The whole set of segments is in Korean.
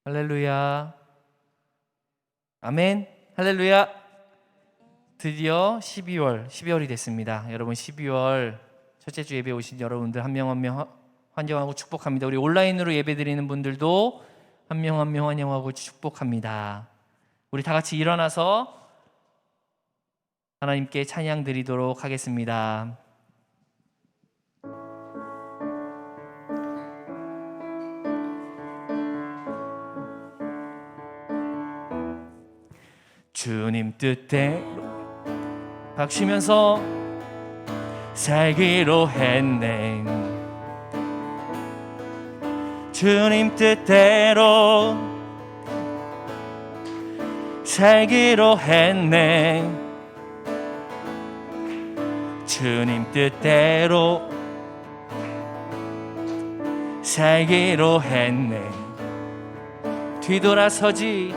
할렐루야. 아멘. 할렐루야. 드디어 12월이 됐습니다. 여러분 12월 첫째 주 예배 오신 여러분들 한 명 한 명 환영하고 축복합니다. 우리 온라인으로 예배 드리는 분들도 한 명 한 명 환영하고 축복합니다. 우리 다 같이 일어나서 하나님께 찬양 드리도록 하겠습니다. 주님 뜻대로 박시면서 살기로 했네. 주님 뜻대로 살기로 했네. 주님 뜻대로 살기로 했네. 뒤돌아서지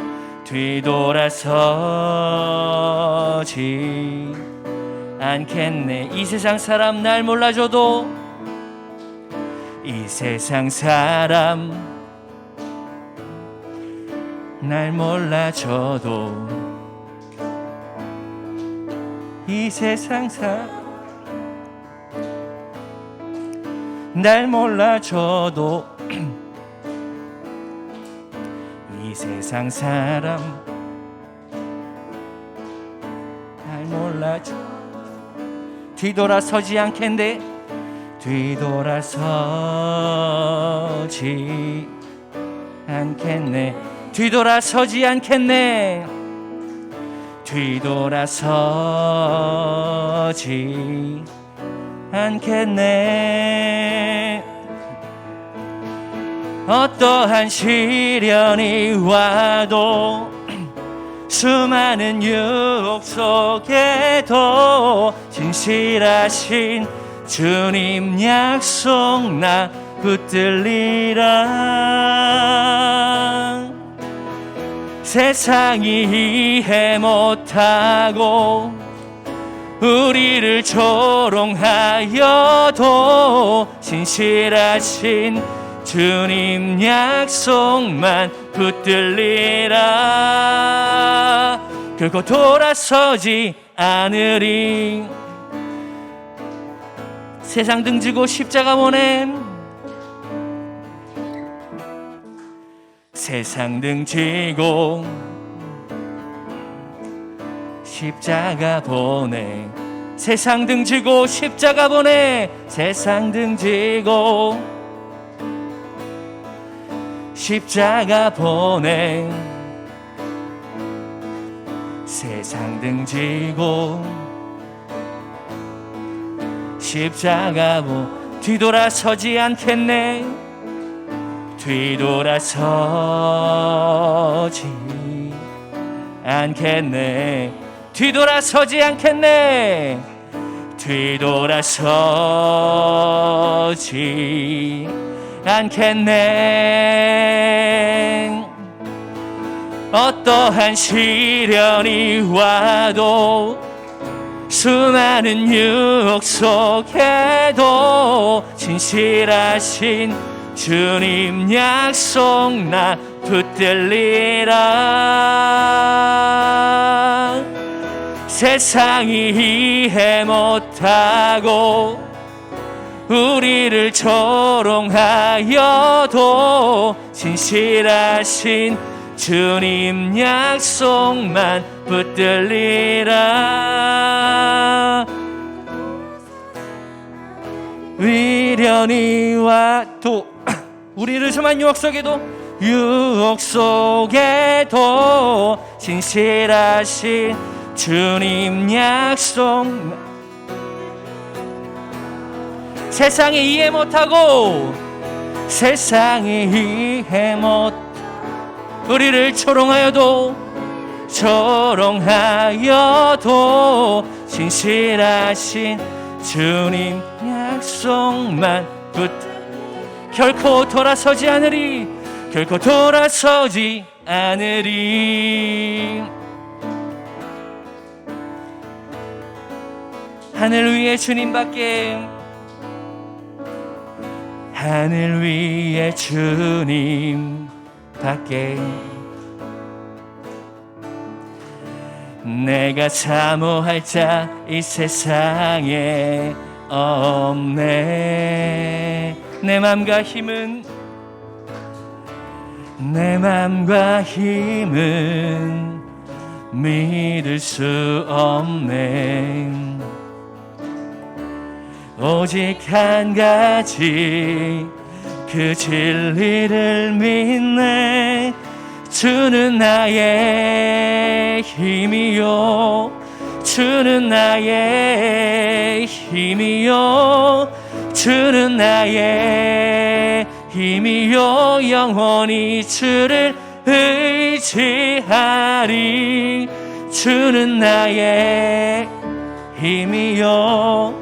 않겠네. 이 세상 사람 날 몰라줘도, 이 세상 사람 날 몰라줘도, 이 세상 사람 날 몰라줘도, 이 세상 사람 날 몰라줘. 뒤돌아서지 않겠네. 뒤돌아서지 않겠네. 뒤돌아서지 않겠네. 뒤돌아서지 않겠네. 어떠한 시련이 와도, 수많은 유혹 속에도 진실하신 주님 약속 나 붙들리라. 세상이 이해 못하고 우리를 조롱하여도 진실하신 주님 약속만 붙들리라. 결코 돌아서지 않으리. 세상 등지고 십자가 보냄. 세상 등지고 십자가 보내. 세상 등지고 십자가 보내. 세상 등지고 십자가 보내. 세상 등지고 십자가 뒤돌아서지 않겠네. 뒤돌아서지 않겠네. 뒤돌아서지 않겠네. 뒤돌아서지 않겠네. 어떠한 시련이 와도, 수많은 유혹 속에도 진실하신 주님 약속 나 붙들리라. 세상이 이해 못하고 우리를 조롱하여도 진실하신 주님 약속만 붙들리라. 위련이 와도, 우리를 수많은 유혹 속에도 진실하신 주님 약속. 세상이 이해 못하고, 세상이 이해 못, 우리를 조롱하여도 진실하신 주님 약속만 결코 돌아서지 않으리. 결코 돌아서지 않으리. 하늘 위에 주님밖에, 하늘 위에 주님 밖에 내가 사모할 자 이 세상에 없네. 내 맘과 힘은 믿을 수 없네. 오직 한 가지 그 진리를 믿네. 주는 나의 힘이요, 주는 나의 힘이요, 주는 나의 힘이요. 영원히 주를 의지하리. 주는 나의 힘이요,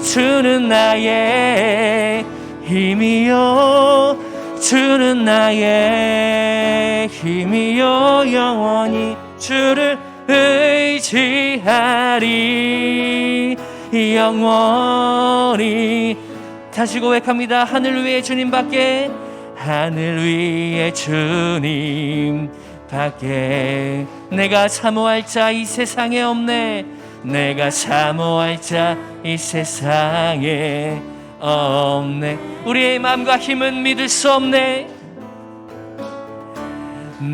주는 나의 힘이요, 주는 나의 힘이요. 영원히 주를 의지하리. 영원히. 다시 고백합니다. 하늘 위에 주님밖에, 하늘 위에 주님밖에 내가 사모할 자 이 세상에 없네. 내가 사모할 자 이 세상에 없네. 우리의 마음과 힘은 믿을 수 없네.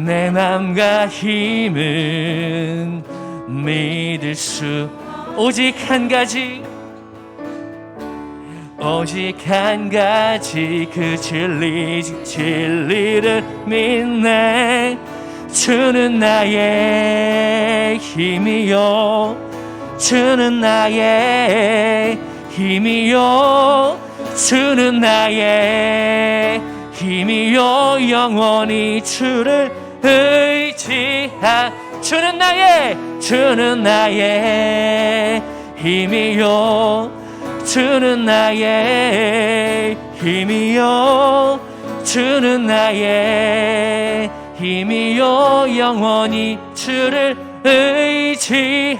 내 마음과 힘은 믿을 수, 오직 한 가지, 오직 한 가지 그 진리를 믿네. 주는 나의 힘이요, 주는 나의 힘이요, 주는 나의 힘이요. 영원히 주를 주는 나의 힘이요, 주는 나의 힘이요, 주는 나의 힘이요. 영원히 주를 의지하리.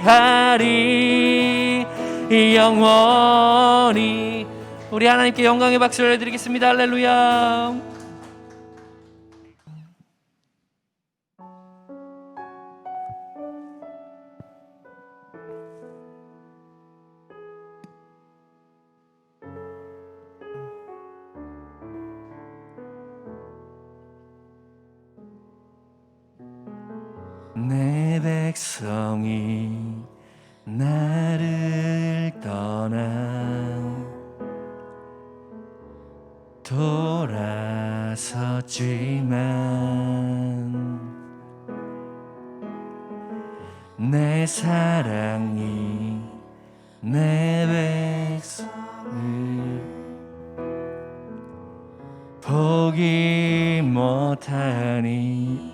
영원히. 우리 하나님께 영광의 박수를 드리겠습니다. 할렐루야. 내 백성이 나를 떠나 돌아섰지만 내 사랑이 내 백성을 포기 못하니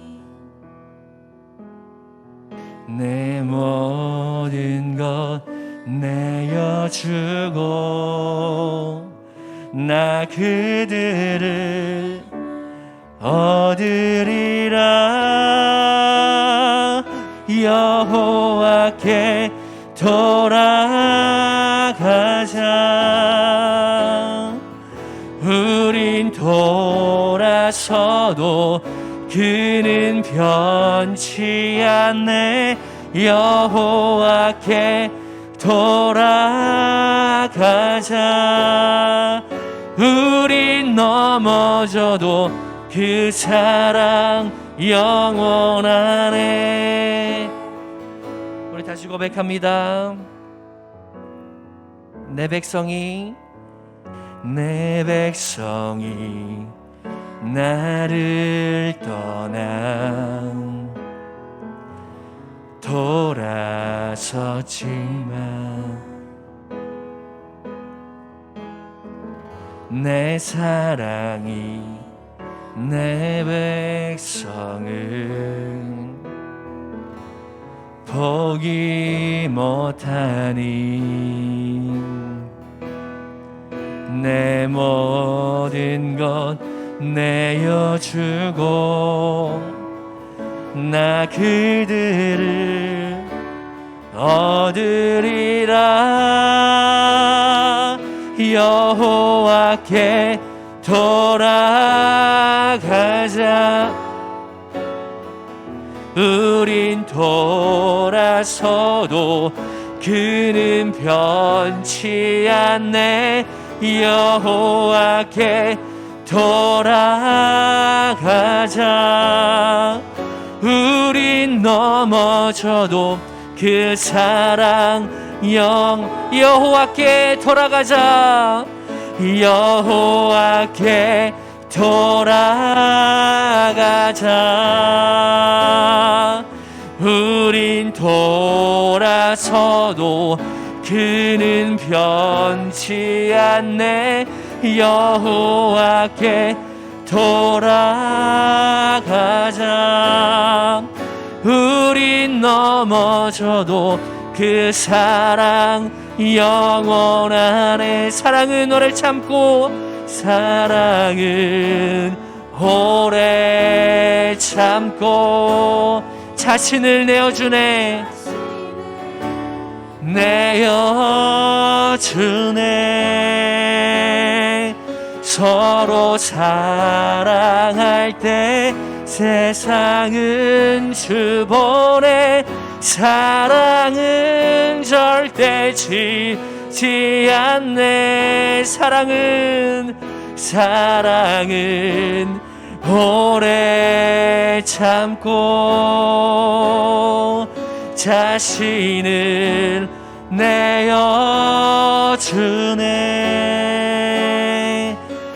내 모든 것 내어주고 나 그들을 얻으리라. 여호와께 돌아가자. 우린 돌아서도 그는 변치 않네. 여호와께 돌아가자. 우린 넘어져도 그 사랑 영원하네. 우리 다시 고백합니다. 내 백성이 나를 떠나 돌아섰지만 내 사랑이 내 백성을 포기 못하니 내 모든 것 내어주고 나 그들을 얻으리라. 여호와께 돌아가자. 돌아서도 그는 변치 않네. 여호와께 돌아가자. 우린 넘어져도 그 사랑 여호와께 돌아가자. 여호와께 돌아가자. 우린 돌아서도 그는 변치 않네. 여호와께 돌아가자. 우린 넘어져도 그 사랑 영원하네. 사랑은 오래 참고, 사랑은 오래 참고 자신을 내어주네. 내어주네. 서로 사랑할 때 세상은 주보내. 사랑은 절대 지지 않네. 사랑은 오래 참고 자신을 내어주네.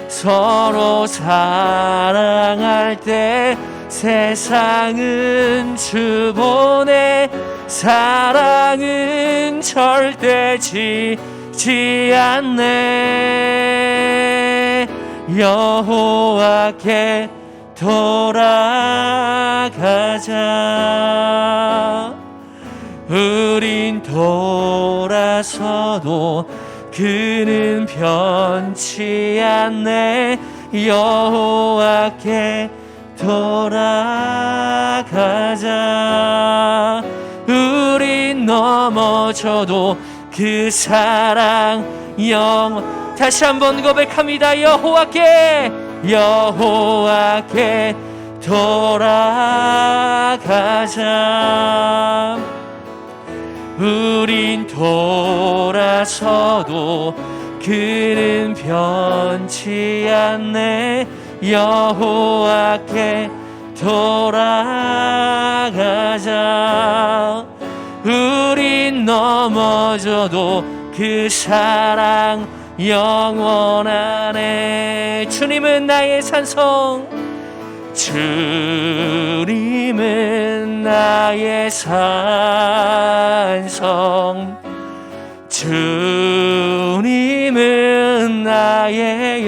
서로 사랑할 때 세상은 주보내. 사랑은 절대 지지 않네. 여호와께 돌아가자. 우린 돌아서도 그는 변치 않네. 여호와께 돌아가자. 우린 넘어져도 그 사랑 다시 한번 고백합니다. 여호와께 돌아가자. 우린 돌아서도 그는 변치 않네. 여호와께 돌아가자. 우린 넘어져도 그 사랑 영원하네. 주님은 나의 산성, 주님은 나의 산성, 주님은 나의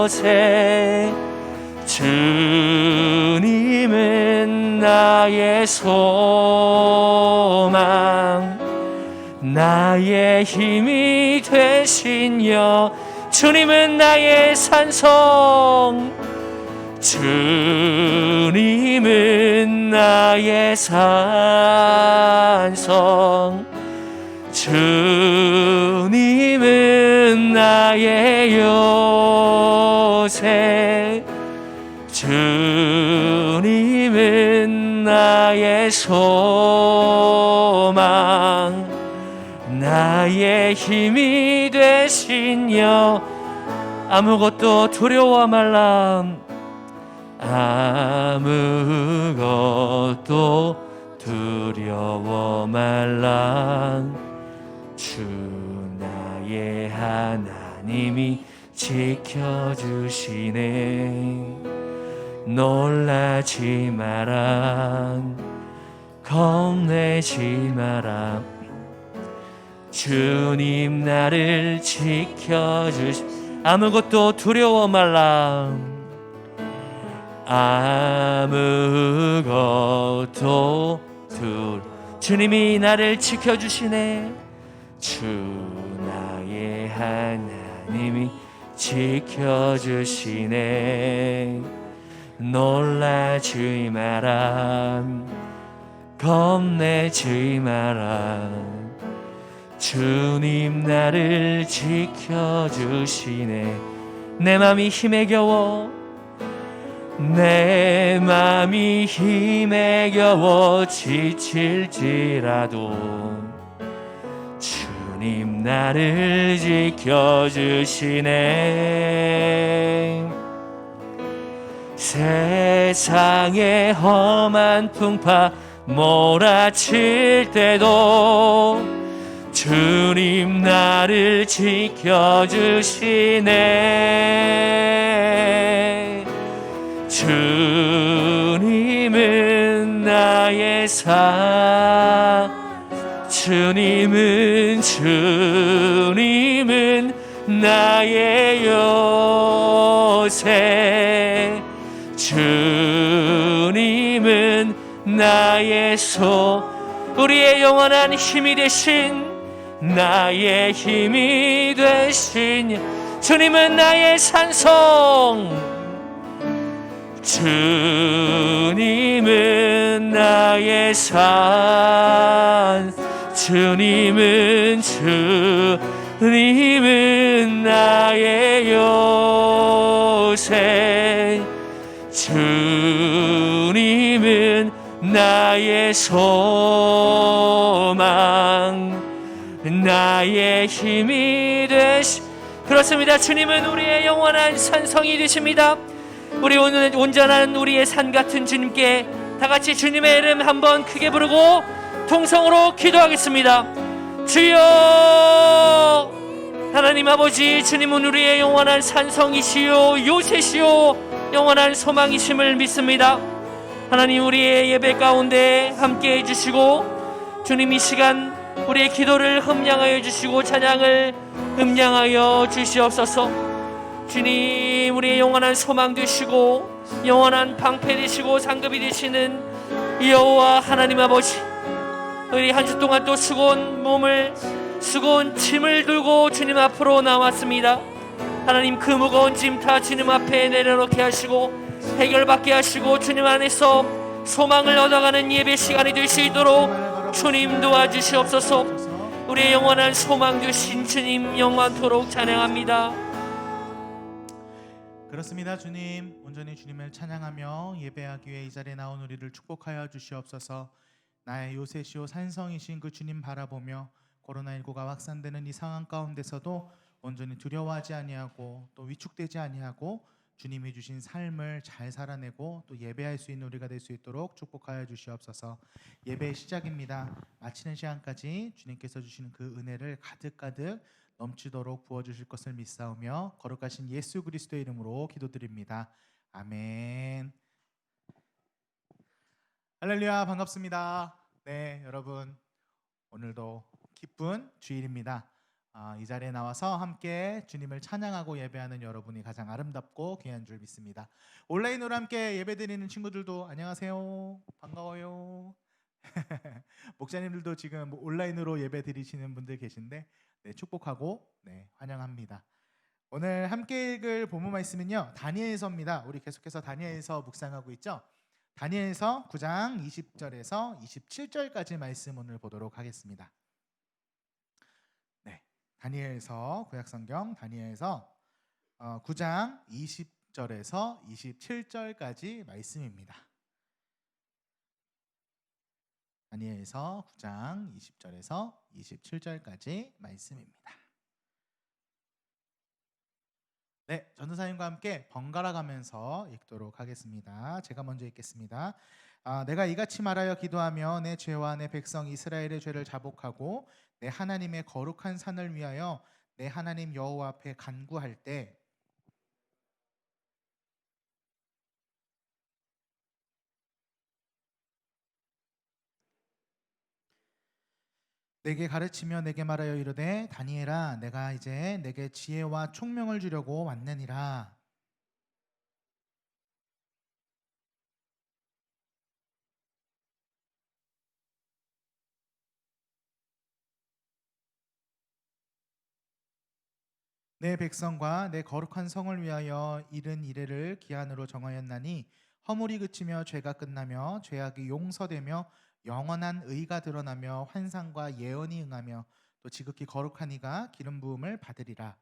요새, 주님은 나의 소망, 나의 힘이 되신 주님은 나의 산성, 주님은 나의 산성, 주님은 나의 요새, 주님은 나의 소망, 나의 힘이 되신 아무것도 두려워 말라. 아무것도 두려워 말라. 주 나의 하나님이 지켜주시네. 놀라지 마라. 겁내지 마라. 주님 나를 아무것도 두려워 말라. 아무것도 주님이 나를 지켜주시네. 주 나의 하나님이 지켜주시네. 놀라지 마라. 겁내지 마라. 주님 나를 지켜주시네. 내 맘이 힘에 겨워 내 맘이 힘에 겨워 지칠지라도 주님 나를 지켜주시네. 세상의 험한 풍파 몰아칠 때도 주님 나를 지켜주시네. 주님은 나의 주님은 나의 요새. 주님은 나의 우리의 영원한 힘이 되신, 나의 힘이 되신 주님은 나의 산성. 주님은 나의 주님은 나의 요새. 주님은 나의 소망, 나의 힘이 되시. 그렇습니다. 주님은 우리의 영원한 산성이 되십니다. 우리 오늘 온전한 우리의 산 같은 주님께 다 같이 주님의 이름 한번 크게 부르고 통성으로 기도하겠습니다. 주여, 하나님 아버지, 주님은 우리의 영원한 산성이시요 요새시요 영원한 소망이심을 믿습니다. 하나님, 우리의 예배 가운데 함께 해주시고 주님 이 시간 우리의 기도를 흠량하여 주시고 찬양을 흠량하여 주시옵소서. 주님, 우리의 영원한 소망 되시고 영원한 방패 되시고 상급이 되시는 여호와 하나님 아버지, 우리 한 주 동안 또 수고한 짐을 들고 주님 앞으로 나왔습니다. 하나님, 그 무거운 짐 다 주님 앞에 내려놓게 하시고 해결받게 하시고 주님 안에서 소망을 얻어가는 예배 시간이 될 수 있도록 주님 도와주시옵소서. 우리의 영원한 소망 되신 주님 영원토록 찬양합니다. 그렇습니다. 주님, 온전히 주님을 찬양하며 예배하기 위해 이 자리에 나온 우리를 축복하여 주시옵소서. 나의 요새시오 산성이신 그 주님 바라보며 코로나19가 확산되는 이 상황 가운데서도 온전히 두려워하지 아니하고 또 위축되지 아니하고 주님이 주신 삶을 잘 살아내고 또 예배할 수 있는 우리가 될 수 있도록 축복하여 주시옵소서. 예배의 시작입니다. 마치는 시간까지 주님께서 주시는 그 은혜를 가득가득 넘치도록 부어주실 것을 믿사오며 거룩하신 예수 그리스도의 이름으로 기도드립니다. 아멘. 할렐루야, 반갑습니다. 네, 여러분, 오늘도 기쁜 주일입니다. 이 자리에 나와서 함께 주님을 찬양하고 예배하는 여러분이 가장 아름답고 귀한 줄 믿습니다. 온라인으로 함께 예배드리는 친구들도 안녕하세요, 반가워요. 목사님들도 지금 온라인으로 예배드리시는 분들 계신데 네, 축복하고 환영합니다. 오늘 함께 읽을 본문 말씀은요, 다니엘서입니다. 우리 계속해서 다니엘서 묵상하고 있죠. 다니엘서 9장 20절에서 27절까지 말씀 오늘 보도록 하겠습니다. 네, 다니엘서 구약성경 다니엘서 9장 20절에서 27절까지 말씀입니다. 다니엘서 9장 20절에서 27절까지 말씀입니다. 네, 전도사님과 함께 번갈아 가면서 읽도록 하겠습니다. 제가 먼저 읽겠습니다. 내가 이같이 말하여 기도하며 내 죄와 내 백성 이스라엘의 죄를 자복하고 내 하나님의 거룩한 산을 위하여 내 하나님 여호와 앞에 간구할 때 내게 가르치며 내게 말하여 이르되 다니엘아, 내가 이제 내게 지혜와 총명을 주려고 왔느니라. 내 백성과 내 거룩한 성을 위하여 이른 이래를 기한으로 정하였나니 허물이 그치며 죄가 끝나며 죄악이 용서되며 영원한 의가 드러나며 환상과 예언이 응하며 또 지극히 거룩한 이가 기름 부음을 받으리라.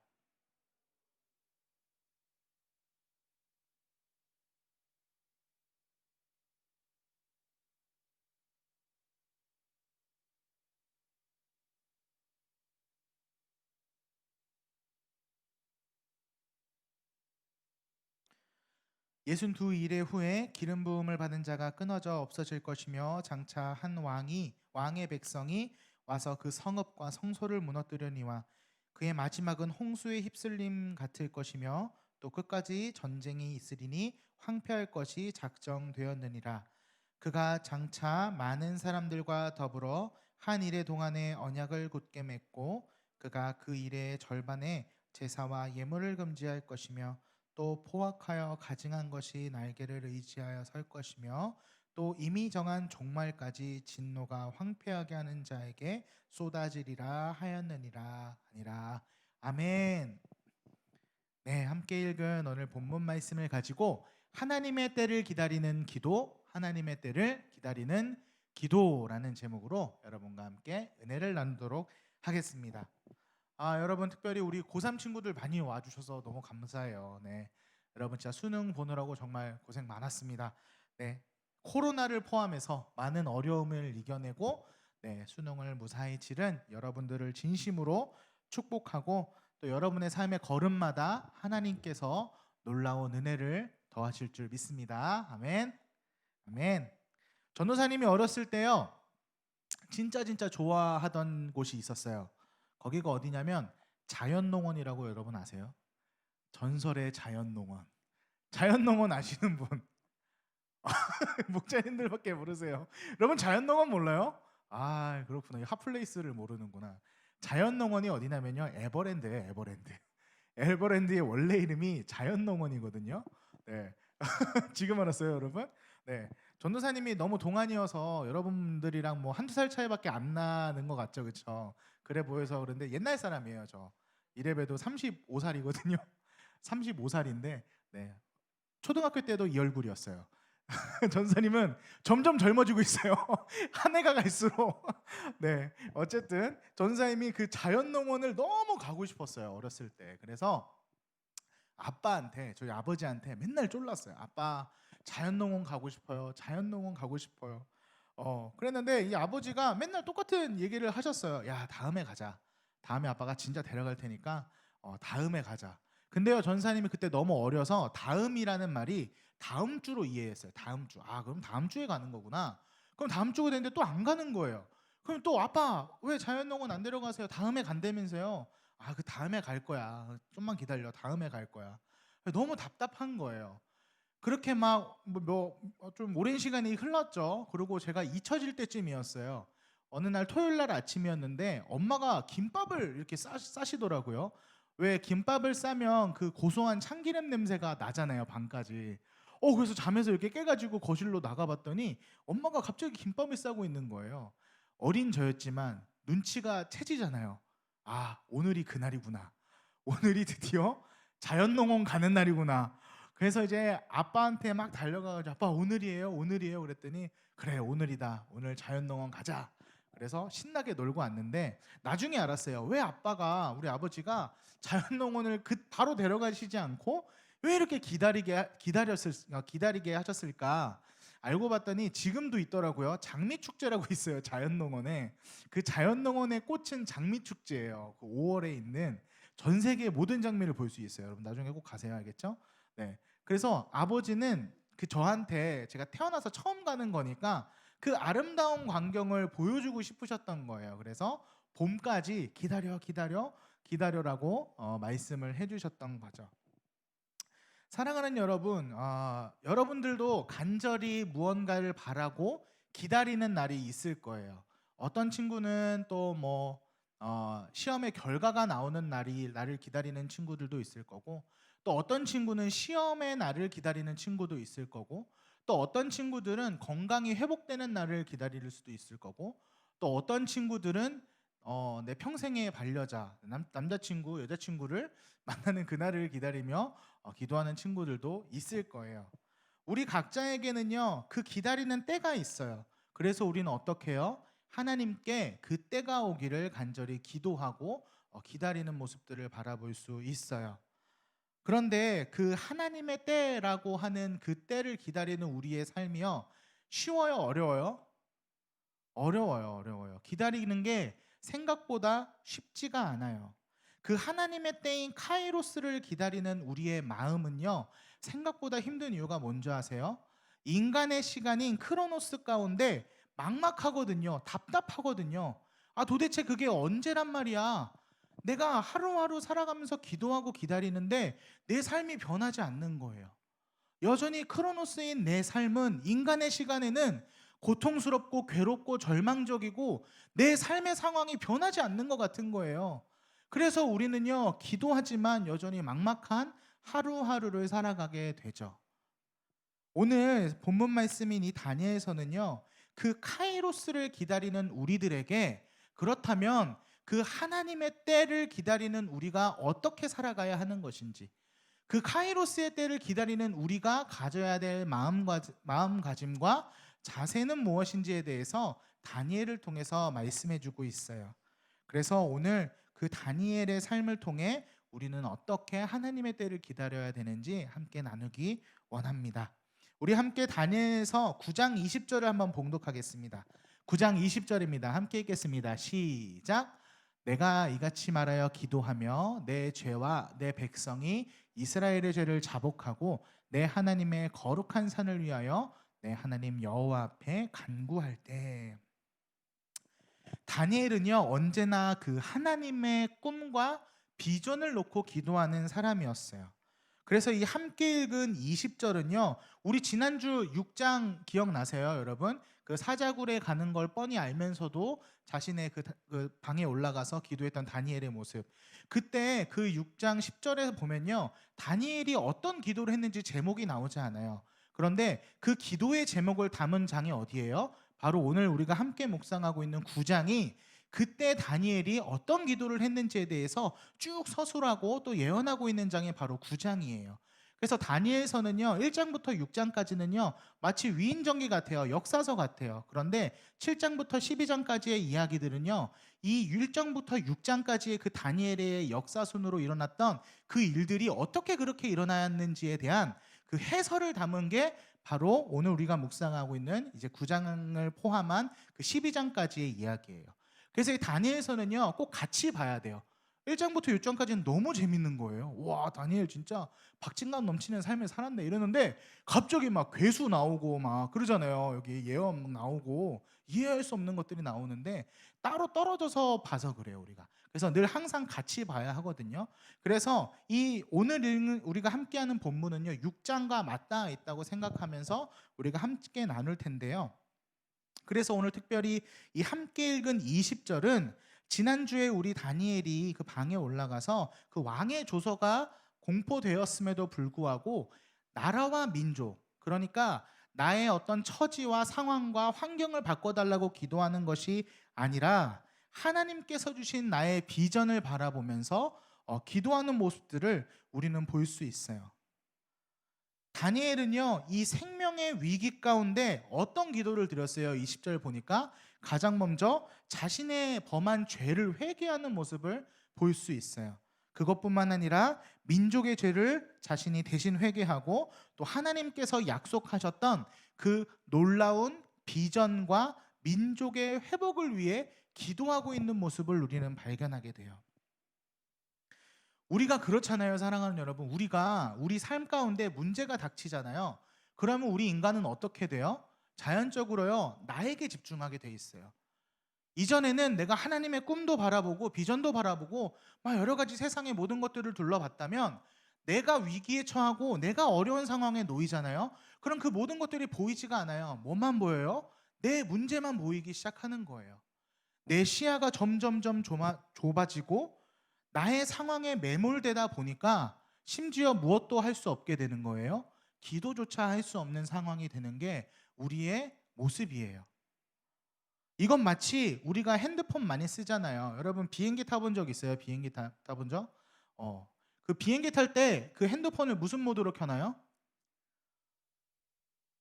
예순두 일의 후에 기름 부음을 받은 자가 끊어져 없어질 것이며 장차 한 왕의 백성이 와서 그 성읍과 성소를 무너뜨려니와 그의 마지막은 홍수에 휩쓸림 같을 것이며 또 끝까지 전쟁이 있으리니 황폐할 것이 작정되었느니라. 그가 장차 많은 사람들과 더불어 한 일의 동안에 언약을 굳게 맺고 그가 그 일의 절반에 제사와 예물을 금지할 것이며 또 포악하여 가증한 것이 날개를 의지하여 설 것이며 또 이미 정한 종말까지 진노가 황폐하게 하는 자에게 쏟아지리라 하였느니라 아니라. 아멘. 네, 함께 읽은 오늘 본문 말씀을 가지고 하나님의 때를 기다리는 기도, 하나님의 때를 기다리는 기도라는 제목으로 여러분과 함께 은혜를 나누도록 하겠습니다. 여러분 특별히 우리 고3 친구들 많이 와주셔서 너무 감사해요. 네, 여러분 진짜 수능 보느라고 정말 고생 많았습니다. 네, 코로나를 포함해서 많은 어려움을 이겨내고 수능을 무사히 치른 여러분들을 진심으로 축복하고 또 여러분의 삶의 걸음마다 하나님께서 놀라운 은혜를 더하실 줄 믿습니다. 아멘. 아멘. 전도사님이 어렸을 때요, 진짜 좋아하던 곳이 있었어요. 거기가 어디냐면 자연농원이라고 여러분 아세요? 전설의 자연농원. 자연농원 아시는 분? 목자님들밖에 모르세요. 여러분 자연농원 몰라요? 그렇구나. 이 핫플레이스를 모르는구나. 자연농원이 어디냐면요, 에버랜드예요. 에버랜드. 에버랜드의 원래 이름이 자연농원이거든요. 네. 지금 알았어요, 여러분? 네. 전도사님이 너무 동안이어서 여러분들이랑 뭐 한두 살 차이밖에 안 나는 것 같죠, 그렇죠? 그래 보여서 그런데 옛날 사람이에요, 저. 이래봬도 35살이거든요. 35살인데, 네. 초등학교 때도 이 얼굴이었어요. 전사님은 점점 젊어지고 있어요. 한 해가 갈수록. 네, 어쨌든 전사님이 그 자연농원을 너무 가고 싶었어요, 어렸을 때. 그래서 아빠한테, 저희 아버지한테 맨날 쫄랐어요. 아빠 자연농원 가고 싶어요. 자연농원 가고 싶어요. 그랬는데 이 아버지가 맨날 똑같은 얘기를 하셨어요. 야, 다음에 가자. 다음에 아빠가 진짜 데려갈 테니까 다음에 가자. 근데요, 전사님이 그때 너무 어려서 다음이라는 말이 다음 주로 이해했어요. 다음 주. 그럼 다음 주에 가는 거구나. 그럼 다음 주가 됐는데 또 안 가는 거예요. 그럼 또 아빠 왜 자연농원 안 데려가세요? 다음에 간다면서요. 그 다음에 갈 거야. 좀만 기다려. 다음에 갈 거야. 너무 답답한 거예요. 그렇게 막 좀 오랜 시간이 흘렀죠. 그리고 제가 잊혀질 때쯤이었어요. 어느 날 토요일 날 아침이었는데 엄마가 김밥을 이렇게 싸시더라고요. 왜 김밥을 싸면 그 고소한 참기름 냄새가 나잖아요, 밤까지. 그래서 잠에서 이렇게 깨가지고 거실로 나가봤더니 엄마가 갑자기 김밥을 싸고 있는 거예요. 어린 저였지만 눈치가 채지잖아요. 오늘이 그날이구나. 오늘이 드디어 자연농원 가는 날이구나. 그래서 이제 아빠한테 막 달려가가지고 아빠 오늘이에요 그랬더니 그래 오늘이다, 오늘 자연농원 가자. 그래서 신나게 놀고 왔는데 나중에 알았어요. 왜 우리 아버지가 자연농원을 바로 데려가시지 않고 왜 이렇게 기다리게 하셨을까. 알고 봤더니 지금도 있더라고요. 장미축제라고 있어요, 자연농원에. 그 자연농원의 꽃은 장미축제예요. 그 5월에 있는 전 세계의 모든 장미를 볼 수 있어요. 여러분 나중에 꼭 가세요, 알겠죠? 네. 그래서 아버지는 저한테 제가 태어나서 처음 가는 거니까 그 아름다운 광경을 보여주고 싶으셨던 거예요. 그래서 봄까지 기다려라고 말씀을 해주셨던 거죠. 사랑하는 여러분, 여러분들도 간절히 무언가를 바라고 기다리는 날이 있을 거예요. 어떤 친구는 또 시험의 결과가 나오는 나를 기다리는 친구들도 있을 거고, 또 어떤 친구는 시험의 날을 기다리는 친구도 있을 거고, 또 어떤 친구들은 건강이 회복되는 날을 기다릴 수도 있을 거고, 또 어떤 친구들은 내 평생의 반려자, 남자친구, 여자친구를 만나는 그날을 기다리며 기도하는 친구들도 있을 거예요. 우리 각자에게는요, 그 기다리는 때가 있어요. 그래서 우리는 어떻게 해요? 하나님께 그 때가 오기를 간절히 기도하고 기다리는 모습들을 바라볼 수 있어요. 그런데 그 하나님의 때라고 하는 그 때를 기다리는 우리의 삶이요, 쉬워요, 어려워요? 어려워요. 기다리는 게 생각보다 쉽지가 않아요. 그 하나님의 때인 카이로스를 기다리는 우리의 마음은요, 생각보다 힘든 이유가 뭔지 아세요? 인간의 시간인 크로노스 가운데 막막하거든요. 답답하거든요. 아, 도대체 그게 언제란 말이야? 내가 하루하루 살아가면서 기도하고 기다리는데 내 삶이 변하지 않는 거예요. 여전히 크로노스인 내 삶은 인간의 시간에는 고통스럽고 괴롭고 절망적이고 내 삶의 상황이 변하지 않는 것 같은 거예요. 그래서 우리는요, 기도하지만 여전히 막막한 하루하루를 살아가게 되죠. 오늘 본문 말씀인 이 다니엘서는요, 그 카이로스를 기다리는 우리들에게 그렇다면 그 하나님의 때를 기다리는 우리가 어떻게 살아가야 하는 것인지, 그 카이로스의 때를 기다리는 우리가 가져야 될 마음가짐과 자세는 무엇인지에 대해서 다니엘을 통해서 말씀해 주고 있어요. 그래서 오늘 그 다니엘의 삶을 통해 우리는 어떻게 하나님의 때를 기다려야 되는지 함께 나누기 원합니다. 우리 함께 다니엘서 9장 20절을 한번 봉독하겠습니다. 9장 20절입니다. 함께 읽겠습니다. 시작. 내가 이같이 말하여 기도하며 내 죄와 내 백성이 이스라엘의 죄를 자복하고 내 하나님의 거룩한 산을 위하여 내 하나님 여호와 앞에 간구할 때. 다니엘은요, 언제나 그 하나님의 꿈과 비전을 놓고 기도하는 사람이었어요. 그래서 이 함께 읽은 20절은요, 우리 지난주 6장 기억나세요, 여러분? 그 사자굴에 가는 걸 뻔히 알면서도 자신의 그 방에 올라가서 기도했던 다니엘의 모습. 그때 그 6장 10절에서 보면요, 다니엘이 어떤 기도를 했는지 제목이 나오지 않아요. 그런데 그 기도의 제목을 담은 장이 어디예요? 바로 오늘 우리가 함께 묵상하고 있는 9장이 그때 다니엘이 어떤 기도를 했는지에 대해서 쭉 서술하고 또 예언하고 있는 장이 바로 9장이에요. 그래서 다니엘서는요, 1장부터 6장까지는요, 마치 위인전기 같아요. 역사서 같아요. 그런데 7장부터 12장까지의 이야기들은요, 이 1장부터 6장까지의 그 다니엘의 역사순으로 일어났던 그 일들이 어떻게 그렇게 일어났는지에 대한 그 해설을 담은 게 바로 오늘 우리가 묵상하고 있는 이제 9장을 포함한 그 12장까지의 이야기예요. 그래서 이 다니엘서는요, 꼭 같이 봐야 돼요. 1장부터 6장까지는 너무 재밌는 거예요. 와, 다니엘 진짜 박진감 넘치는 삶을 살았네 이러는데 갑자기 막 괴수 나오고 막 그러잖아요. 여기 예언 나오고 이해할 수 없는 것들이 나오는데 따로 떨어져서 봐서 그래요, 우리가. 그래서 늘 항상 같이 봐야 하거든요. 그래서 이 오늘 읽는 우리가 함께하는 본문은요, 6장과 맞닿아 있다고 생각하면서 우리가 함께 나눌 텐데요. 그래서 오늘 특별히 이 함께 읽은 20절은 지난주에 우리 다니엘이 그 방에 올라가서 그 왕의 조서가 공포되었음에도 불구하고 나라와 민족, 그러니까 나의 어떤 처지와 상황과 환경을 바꿔달라고 기도하는 것이 아니라 하나님께서 주신 나의 비전을 바라보면서 기도하는 모습들을 우리는 볼 수 있어요. 다니엘은요, 이 생명의 위기 가운데 어떤 기도를 드렸어요? 20절 보니까 가장 먼저 자신의 범한 죄를 회개하는 모습을 볼 수 있어요. 그것뿐만 아니라 민족의 죄를 자신이 대신 회개하고 또 하나님께서 약속하셨던 그 놀라운 비전과 민족의 회복을 위해 기도하고 있는 모습을 우리는 발견하게 돼요. 우리가 그렇잖아요, 사랑하는 여러분. 우리가 우리 삶 가운데 문제가 닥치잖아요. 그러면 우리 인간은 어떻게 돼요? 자연적으로요, 나에게 집중하게 돼 있어요. 이전에는 내가 하나님의 꿈도 바라보고 비전도 바라보고 막 여러 가지 세상의 모든 것들을 둘러봤다면 내가 위기에 처하고 내가 어려운 상황에 놓이잖아요. 그럼 그 모든 것들이 보이지가 않아요. 뭐만 보여요? 내 문제만 보이기 시작하는 거예요. 내 시야가 점점점 좁아지고 나의 상황에 매몰되다 보니까 심지어 무엇도 할 수 없게 되는 거예요. 기도조차 할 수 없는 상황이 되는 게 우리의 모습이에요. 이건 마치 우리가 핸드폰 많이 쓰잖아요. 여러분 비행기 타본 적 있어요? 비행기 타본 적? 그 비행기 탈 때 그 핸드폰을 무슨 모드로 켜나요?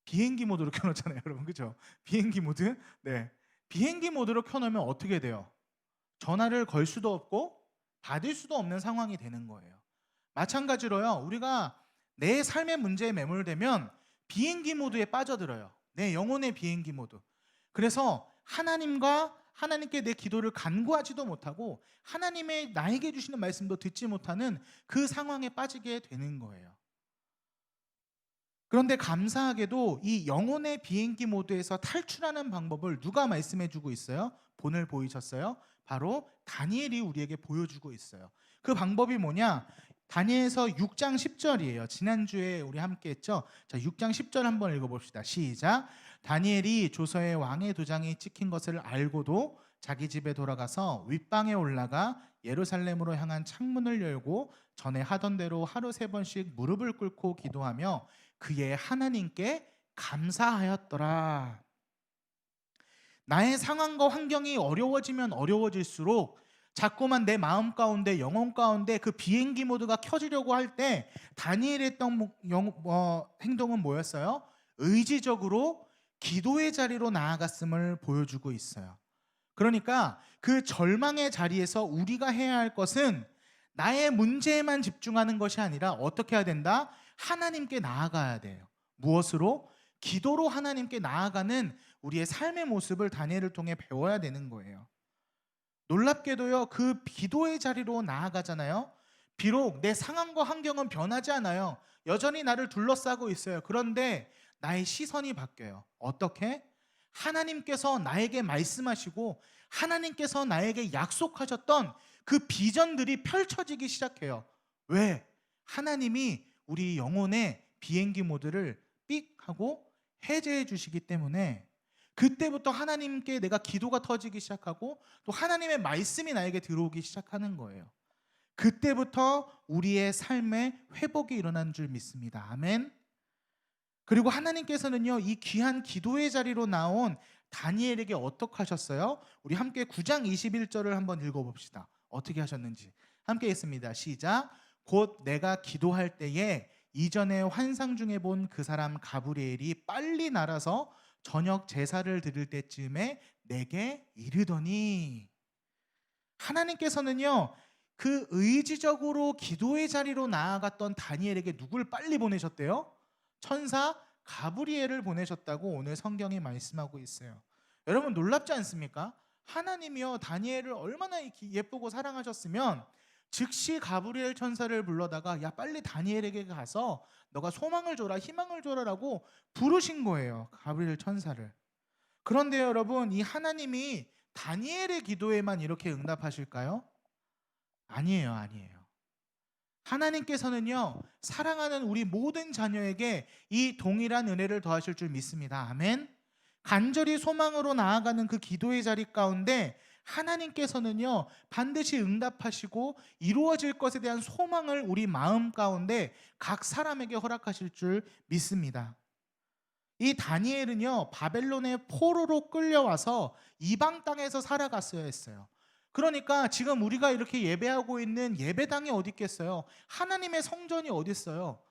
비행기 모드로 켜놓잖아요, 여러분. 그죠? 비행기 모드. 네. 비행기 모드로 켜놓으면 어떻게 돼요? 전화를 걸 수도 없고 받을 수도 없는 상황이 되는 거예요. 마찬가지로요, 우리가 내 삶의 문제에 매몰되면 비행기 모드에 빠져들어요. 내 영혼의 비행기 모드. 그래서 하나님과 하나님께 내 기도를 간구하지도 못하고 하나님의 나에게 주시는 말씀도 듣지 못하는 그 상황에 빠지게 되는 거예요. 그런데 감사하게도 이 영혼의 비행기 모드에서 탈출하는 방법을 누가 말씀해 주고 있어요? 본을 보이셨어요? 바로 다니엘이 우리에게 보여주고 있어요. 그 방법이 뭐냐? 다니엘서 6장 10절이에요. 지난주에 우리 함께 했죠? 자, 6장 10절 한번 읽어봅시다. 시작. 다니엘이 조서에 왕의 도장이 찍힌 것을 알고도 자기 집에 돌아가서 윗방에 올라가 예루살렘으로 향한 창문을 열고 전에 하던 대로 하루 3번씩 무릎을 꿇고 기도하며 그의 하나님께 감사하였더라. 나의 상황과 환경이 어려워지면 어려워질수록 자꾸만 내 마음 가운데 영혼 가운데 그 비행기 모드가 켜지려고 할 때 다니엘이 했던 행동은 뭐였어요? 의지적으로 기도의 자리로 나아갔음을 보여주고 있어요. 그러니까 그 절망의 자리에서 우리가 해야 할 것은 나의 문제에만 집중하는 것이 아니라 어떻게 해야 된다? 하나님께 나아가야 돼요. 무엇으로? 기도로 하나님께 나아가는 우리의 삶의 모습을 다니엘을 통해 배워야 되는 거예요. 놀랍게도요, 그 기도의 자리로 나아가잖아요. 비록 내 상황과 환경은 변하지 않아요. 여전히 나를 둘러싸고 있어요. 그런데 나의 시선이 바뀌어요. 어떻게? 하나님께서 나에게 말씀하시고 하나님께서 나에게 약속하셨던 그 비전들이 펼쳐지기 시작해요. 왜? 하나님이 우리 영혼의 비행기 모드를 삑 하고 해제해 주시기 때문에 그때부터 하나님께 내가 기도가 터지기 시작하고 또 하나님의 말씀이 나에게 들어오기 시작하는 거예요. 그때부터 우리의 삶에 회복이 일어난 줄 믿습니다. 아멘. 그리고 하나님께서는요, 이 귀한 기도의 자리로 나온 다니엘에게 어떻게 하셨어요? 우리 함께 9장 21절을 한번 읽어봅시다. 어떻게 하셨는지 함께 읽습니다. 시작. 곧 내가 기도할 때에 이전에 환상 중에 본 그 사람 가브리엘이 빨리 날아서 저녁 제사를 드릴 때쯤에 내게 이르더니, 하나님께서는요 그 의지적으로 기도의 자리로 나아갔던 다니엘에게 누굴 빨리 보내셨대요? 천사 가브리엘을 보내셨다고 오늘 성경이 말씀하고 있어요. 여러분 놀랍지 않습니까? 하나님이요 다니엘을 얼마나 예쁘고 사랑하셨으면 즉시 가브리엘 천사를 불러다가 야 빨리 다니엘에게 가서 너가 소망을 줘라 희망을 줘라라고 부르신 거예요. 가브리엘 천사를. 그런데 여러분 이 하나님이 다니엘의 기도에만 이렇게 응답하실까요? 아니에요. 하나님께서는요 사랑하는 우리 모든 자녀에게 이 동일한 은혜를 더하실 줄 믿습니다. 아멘. 간절히 소망으로 나아가는 그 기도의 자리 가운데 하나님께서는요 반드시 응답하시고 이루어질 것에 대한 소망을 우리 마음 가운데 각 사람에게 허락하실 줄 믿습니다. 이 다니엘은요 바벨론의 포로로 끌려와서 이방 땅에서 살아갔어야 했어요. 그러니까 지금 우리가 이렇게 예배하고 있는 예배당이 어디 있겠어요? 하나님의 성전이 어디 있어요?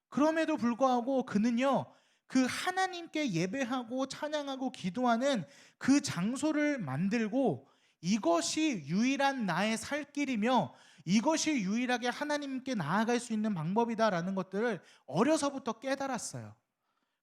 그럼에도 불구하고 그는요 그 하나님께 예배하고 찬양하고 기도하는 그 장소를 만들고 이것이 유일한 나의 살 길이며 이것이 유일하게 하나님께 나아갈 수 있는 방법이다라는 것들을 어려서부터 깨달았어요.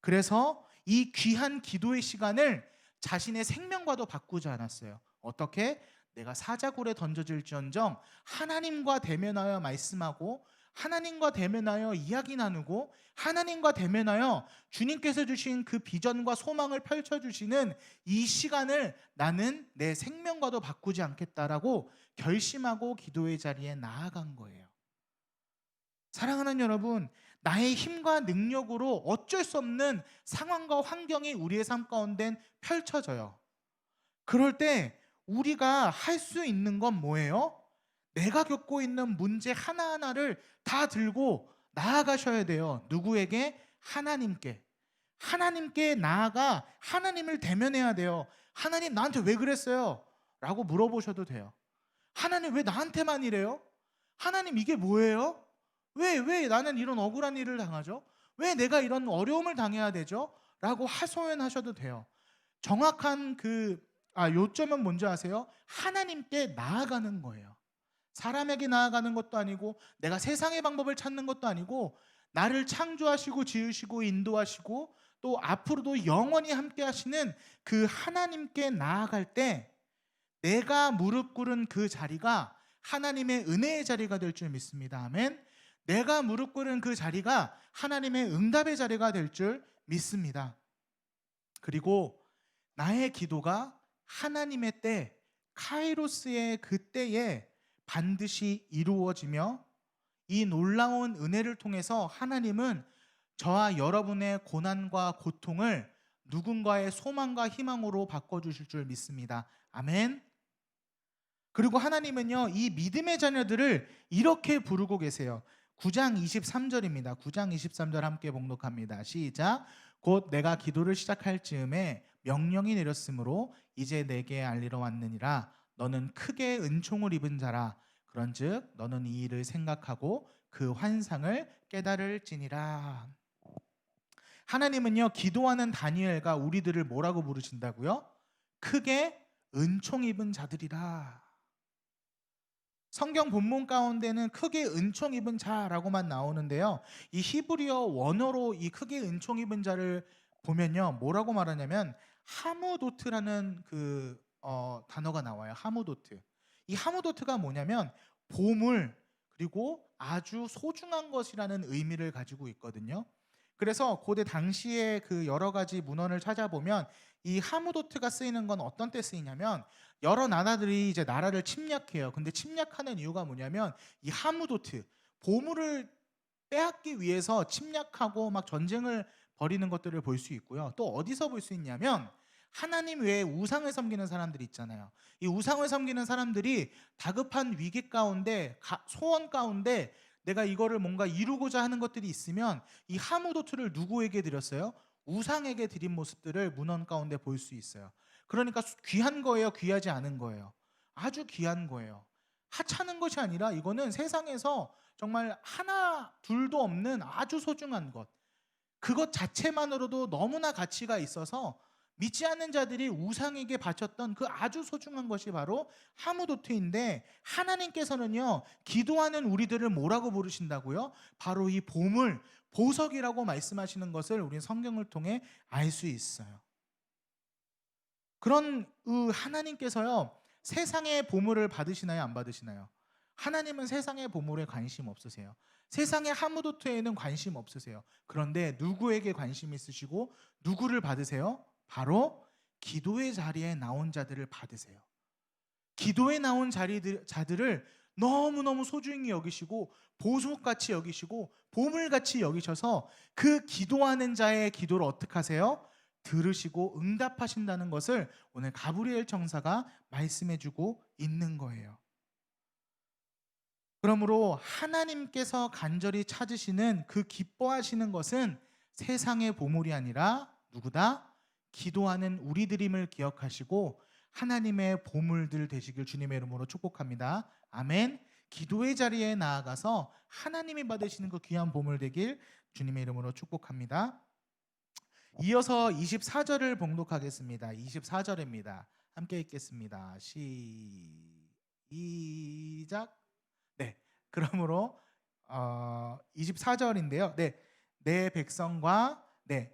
그래서 이 귀한 기도의 시간을 자신의 생명과도 바꾸지 않았어요. 어떻게? 내가 사자굴에 던져질지언정 하나님과 대면하여 말씀하고 하나님과 대면하여 이야기 나누고 하나님과 대면하여 주님께서 주신 그 비전과 소망을 펼쳐주시는 이 시간을 나는 내 생명과도 바꾸지 않겠다라고 결심하고 기도의 자리에 나아간 거예요. 사랑하는 여러분, 나의 힘과 능력으로 어쩔 수 없는 상황과 환경이 우리의 삶 가운데 펼쳐져요. 그럴 때 우리가 할 수 있는 건 뭐예요? 내가 겪고 있는 문제 하나하나를 다 들고 나아가셔야 돼요. 누구에게? 하나님께. 하나님께 나아가 하나님을 대면해야 돼요. 하나님 나한테 왜 그랬어요? 라고 물어보셔도 돼요. 하나님 왜 나한테만 이래요? 하나님 이게 뭐예요? 왜 나는 이런 억울한 일을 당하죠? 왜 내가 이런 어려움을 당해야 되죠? 라고 하소연하셔도 돼요. 정확한 요점은 뭔지 아세요? 하나님께 나아가는 거예요. 사람에게 나아가는 것도 아니고 내가 세상의 방법을 찾는 것도 아니고 나를 창조하시고 지으시고 인도하시고 또 앞으로도 영원히 함께 하시는 그 하나님께 나아갈 때 내가 무릎 꿇은 그 자리가 하나님의 은혜의 자리가 될 줄 믿습니다. 아멘. 내가 무릎 꿇은 그 자리가 하나님의 응답의 자리가 될 줄 믿습니다. 그리고 나의 기도가 하나님의 때, 카이로스의 그 때에 반드시 이루어지며 이 놀라운 은혜를 통해서 하나님은 저와 여러분의 고난과 고통을 누군가의 소망과 희망으로 바꿔주실 줄 믿습니다. 아멘. 그리고 하나님은요, 이 믿음의 자녀들을 이렇게 부르고 계세요. 9장 23절입니다. 9장 23절 함께 봉독합니다. 시작. 곧 내가 기도를 시작할 즈음에 명령이 내렸으므로 이제 내게 알리러 왔느니라. 너는 크게 은총을 입은 자라. 그런즉 너는 이 일을 생각하고 그 환상을 깨달을지니라. 하나님은요, 기도하는 다니엘과 우리들을 뭐라고 부르신다고요? 크게 은총 입은 자들이라. 성경 본문 가운데는 크게 은총 입은 자라고만 나오는데요, 이 히브리어 원어로 이 크게 은총 입은 자를 보면요, 뭐라고 말하냐면 하무도트라는 그 단어가 나와요. 하무도트. 이 하무도트가 뭐냐면 보물, 그리고 아주 소중한 것이라는 의미를 가지고 있거든요. 그래서 고대 당시에 그 여러 가지 문헌을 찾아보면 이 하무도트가 쓰이는 건 어떤 때 쓰이냐면, 여러 나라들이 이제 나라를 침략해요. 근데 침략하는 이유가 뭐냐면 이 하무도트, 보물을 빼앗기 위해서 침략하고 막 전쟁을 벌이는 것들을 볼 수 있고요. 또 어디서 볼 수 있냐면 하나님 외에 우상을 섬기는 사람들이 있잖아요. 이 우상을 섬기는 사람들이 다급한 위기 가운데, 소원 가운데 내가 이거를 뭔가 이루고자 하는 것들이 있으면 이 하무도트를 누구에게 드렸어요? 우상에게 드린 모습들을 문헌 가운데 볼 수 있어요. 그러니까 귀한 거예요, 귀하지 않은 거예요? 아주 귀한 거예요. 하찮은 것이 아니라 이거는 세상에서 정말 하나 둘도 없는 아주 소중한 것, 그것 자체만으로도 너무나 가치가 있어서 믿지 않는 자들이 우상에게 바쳤던 그 아주 소중한 것이 바로 하무도트인데, 하나님께서는요, 기도하는 우리들을 뭐라고 부르신다고요? 바로 이 보물, 보석이라고 말씀하시는 것을 우리는 성경을 통해 알 수 있어요. 그런 하나님께서요, 세상의 보물을 받으시나요, 안 받으시나요? 하나님은 세상의 보물에 관심 없으세요. 세상의 하무도트에는 관심 없으세요. 그런데 누구에게 관심 있으시고 누구를 받으세요? 바로 기도의 자리에 나온 자들을 받으세요. 기도에 나온 자들을 너무너무 소중히 여기시고 보석같이 여기시고 보물같이 여기셔서 그 기도하는 자의 기도를 어떻게 하세요? 들으시고 응답하신다는 것을 오늘 가브리엘 청사가 말씀해주고 있는 거예요. 그러므로 하나님께서 간절히 찾으시는 그 기뻐하시는 것은 세상의 보물이 아니라 누구다? 기도하는 우리들임을 기억하시고 하나님의 보물들 되시길 주님의 이름으로 축복합니다. 아멘. 기도의 자리에 나아가서 하나님이 받으시는 그 귀한 보물 되길 주님의 이름으로 축복합니다. 이어서 24절을 봉독하겠습니다. 24절입니다. 함께 읽겠습니다. 시작. 네, 그러므로 24절인데요. 네, 내 백성과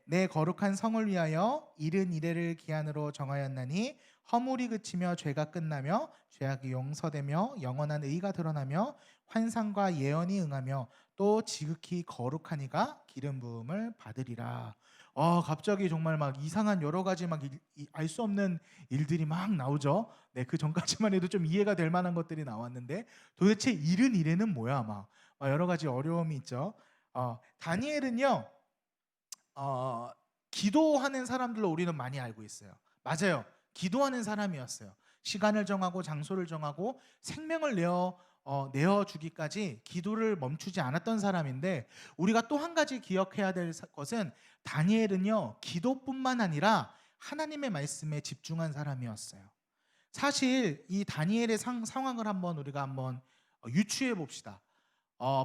내 거룩한 성을 위하여 이른 이래를 기한으로 정하였나니 허물이 그치며 죄가 끝나며 죄악이 용서되며 영원한 의가 드러나며 환상과 예언이 응하며 또 지극히 거룩하니가 기름 부음을 받으리라. 갑자기 정말 막 이상한 여러 가지 막 알 수 없는 일들이 막 나오죠. 네, 그 전까지만 해도 좀 이해가 될 만한 것들이 나왔는데 도대체 이른 이래는 뭐야? 막 여러 가지 어려움이 있죠. 다니엘은요, 기도하는 사람들로 우리는 많이 알고 있어요. 맞아요. 기도하는 사람이었어요. 시간을 정하고 장소를 정하고 생명을 내어주기까지 기도를 멈추지 않았던 사람인데, 우리가 또 한 가지 기억해야 될 것은 다니엘은요, 기도뿐만 아니라 하나님의 말씀에 집중한 사람이었어요. 사실 이 다니엘의 상황을 우리가 한번 유추해 봅시다.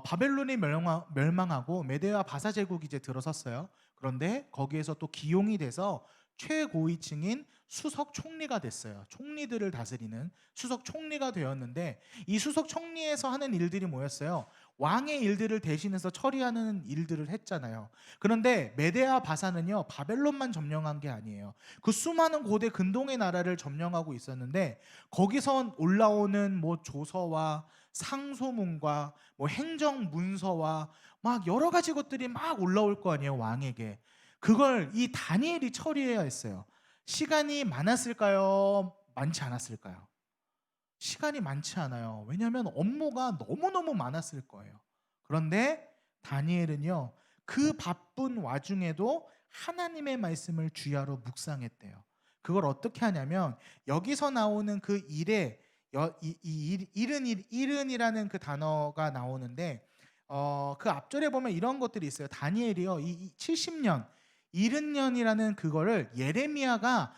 바벨론이 멸망하고 메대와 바사 제국이 이제 들어섰어요. 그런데 거기에서 또 기용이 돼서 최고위층인 수석 총리가 됐어요. 총리들을 다스리는 수석 총리가 되었는데, 이 수석 총리에서 하는 일들이 뭐였어요? 왕의 일들을 대신해서 처리하는 일들을 했잖아요. 그런데 메데아 바사는요, 바벨론만 점령한 게 아니에요. 그 수많은 고대 근동의 나라를 점령하고 있었는데, 거기서 올라오는 뭐 조서와 상소문과 뭐 행정 문서와 막 여러 가지 것들이 막 올라올 거 아니에요, 왕에게. 그걸 이 다니엘이 처리해야 했어요. 시간이 많았을까요? 많지 않았을까요? 시간이 많지 않아요. 왜냐하면 업무가 너무너무 많았을 거예요. 그런데 다니엘은요, 그 바쁜 와중에도 하나님의 말씀을 주야로 묵상했대요. 그걸 어떻게 하냐면, 여기서 나오는 그 일에 일은이라는 그 단어가 나오는데, 그 앞절에 보면 이런 것들이 있어요. 다니엘이요, 이 70년, 70년이라는 그거를 예레미야가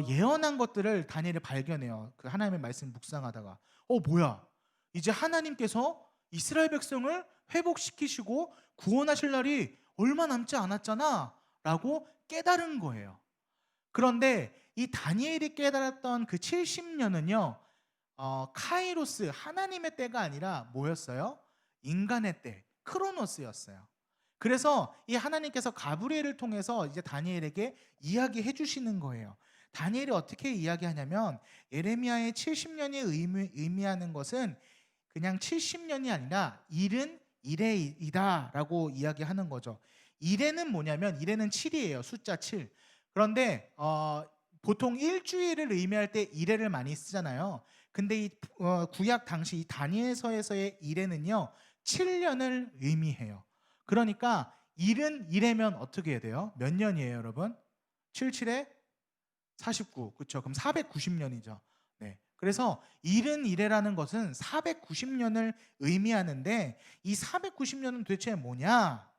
예언한 것들을 다니엘이 발견해요. 그 하나님의 말씀 묵상하다가 뭐야? 이제 하나님께서 이스라엘 백성을 회복시키시고 구원하실 날이 얼마 남지 않았잖아 라고 깨달은 거예요. 그런데 이 다니엘이 깨달았던 그 70년은요, 카이로스, 하나님의 때가 아니라 뭐였어요? 인간의 때, 크로노스였어요. 그래서 이 하나님께서 가브리엘을 통해서 이제 다니엘에게 이야기해 주시는 거예요. 다니엘이 어떻게 이야기하냐면, 예레미야의 70년이 의미하는 것은 그냥 70년이 아니라 일은 이래이다 라고 이야기하는 거죠. 이래는 뭐냐면, 이래는 7이에요. 숫자 7. 그런데 보통 일주일을 의미할 때 이래를 많이 쓰잖아요. 근데 이 구약 당시 이 다니엘서에서의 이래는요, 7년을 의미해요. 그러니까 일은 이래면 어떻게 해야 돼요? 몇 년이에요, 여러분? 7, 7에 49. 그렇죠. 그럼 490년이죠. 네. 그래서 일은 이래라는 것은 490년을 의미하는데, 이 490년은 도대체 뭐냐?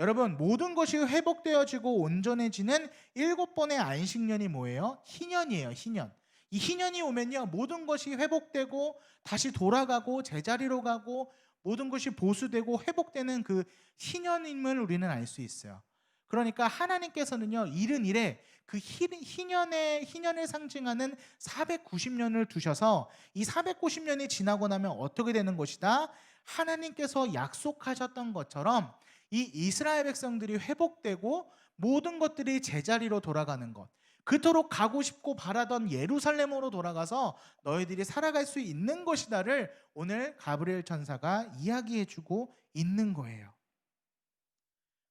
여러분, 모든 것이 회복되어지고 온전해지는 7번의 안식년이 뭐예요? 희년이에요. 희년. 이 희년이 오면요, 모든 것이 회복되고 다시 돌아가고 제자리로 가고 모든 것이 보수되고 회복되는 그 희년임을 우리는 알 수 있어요. 그러니까 하나님께서는요, 일은 일에 그 희년을 상징하는 490년을 두셔서, 이 490년이 지나고 나면 어떻게 되는 것이다? 하나님께서 약속하셨던 것처럼 이 이스라엘 백성들이 회복되고 모든 것들이 제자리로 돌아가는 것, 그토록 가고 싶고 바라던 예루살렘으로 돌아가서 너희들이 살아갈 수 있는 것이다를 오늘 가브리엘 천사가 이야기해주고 있는 거예요.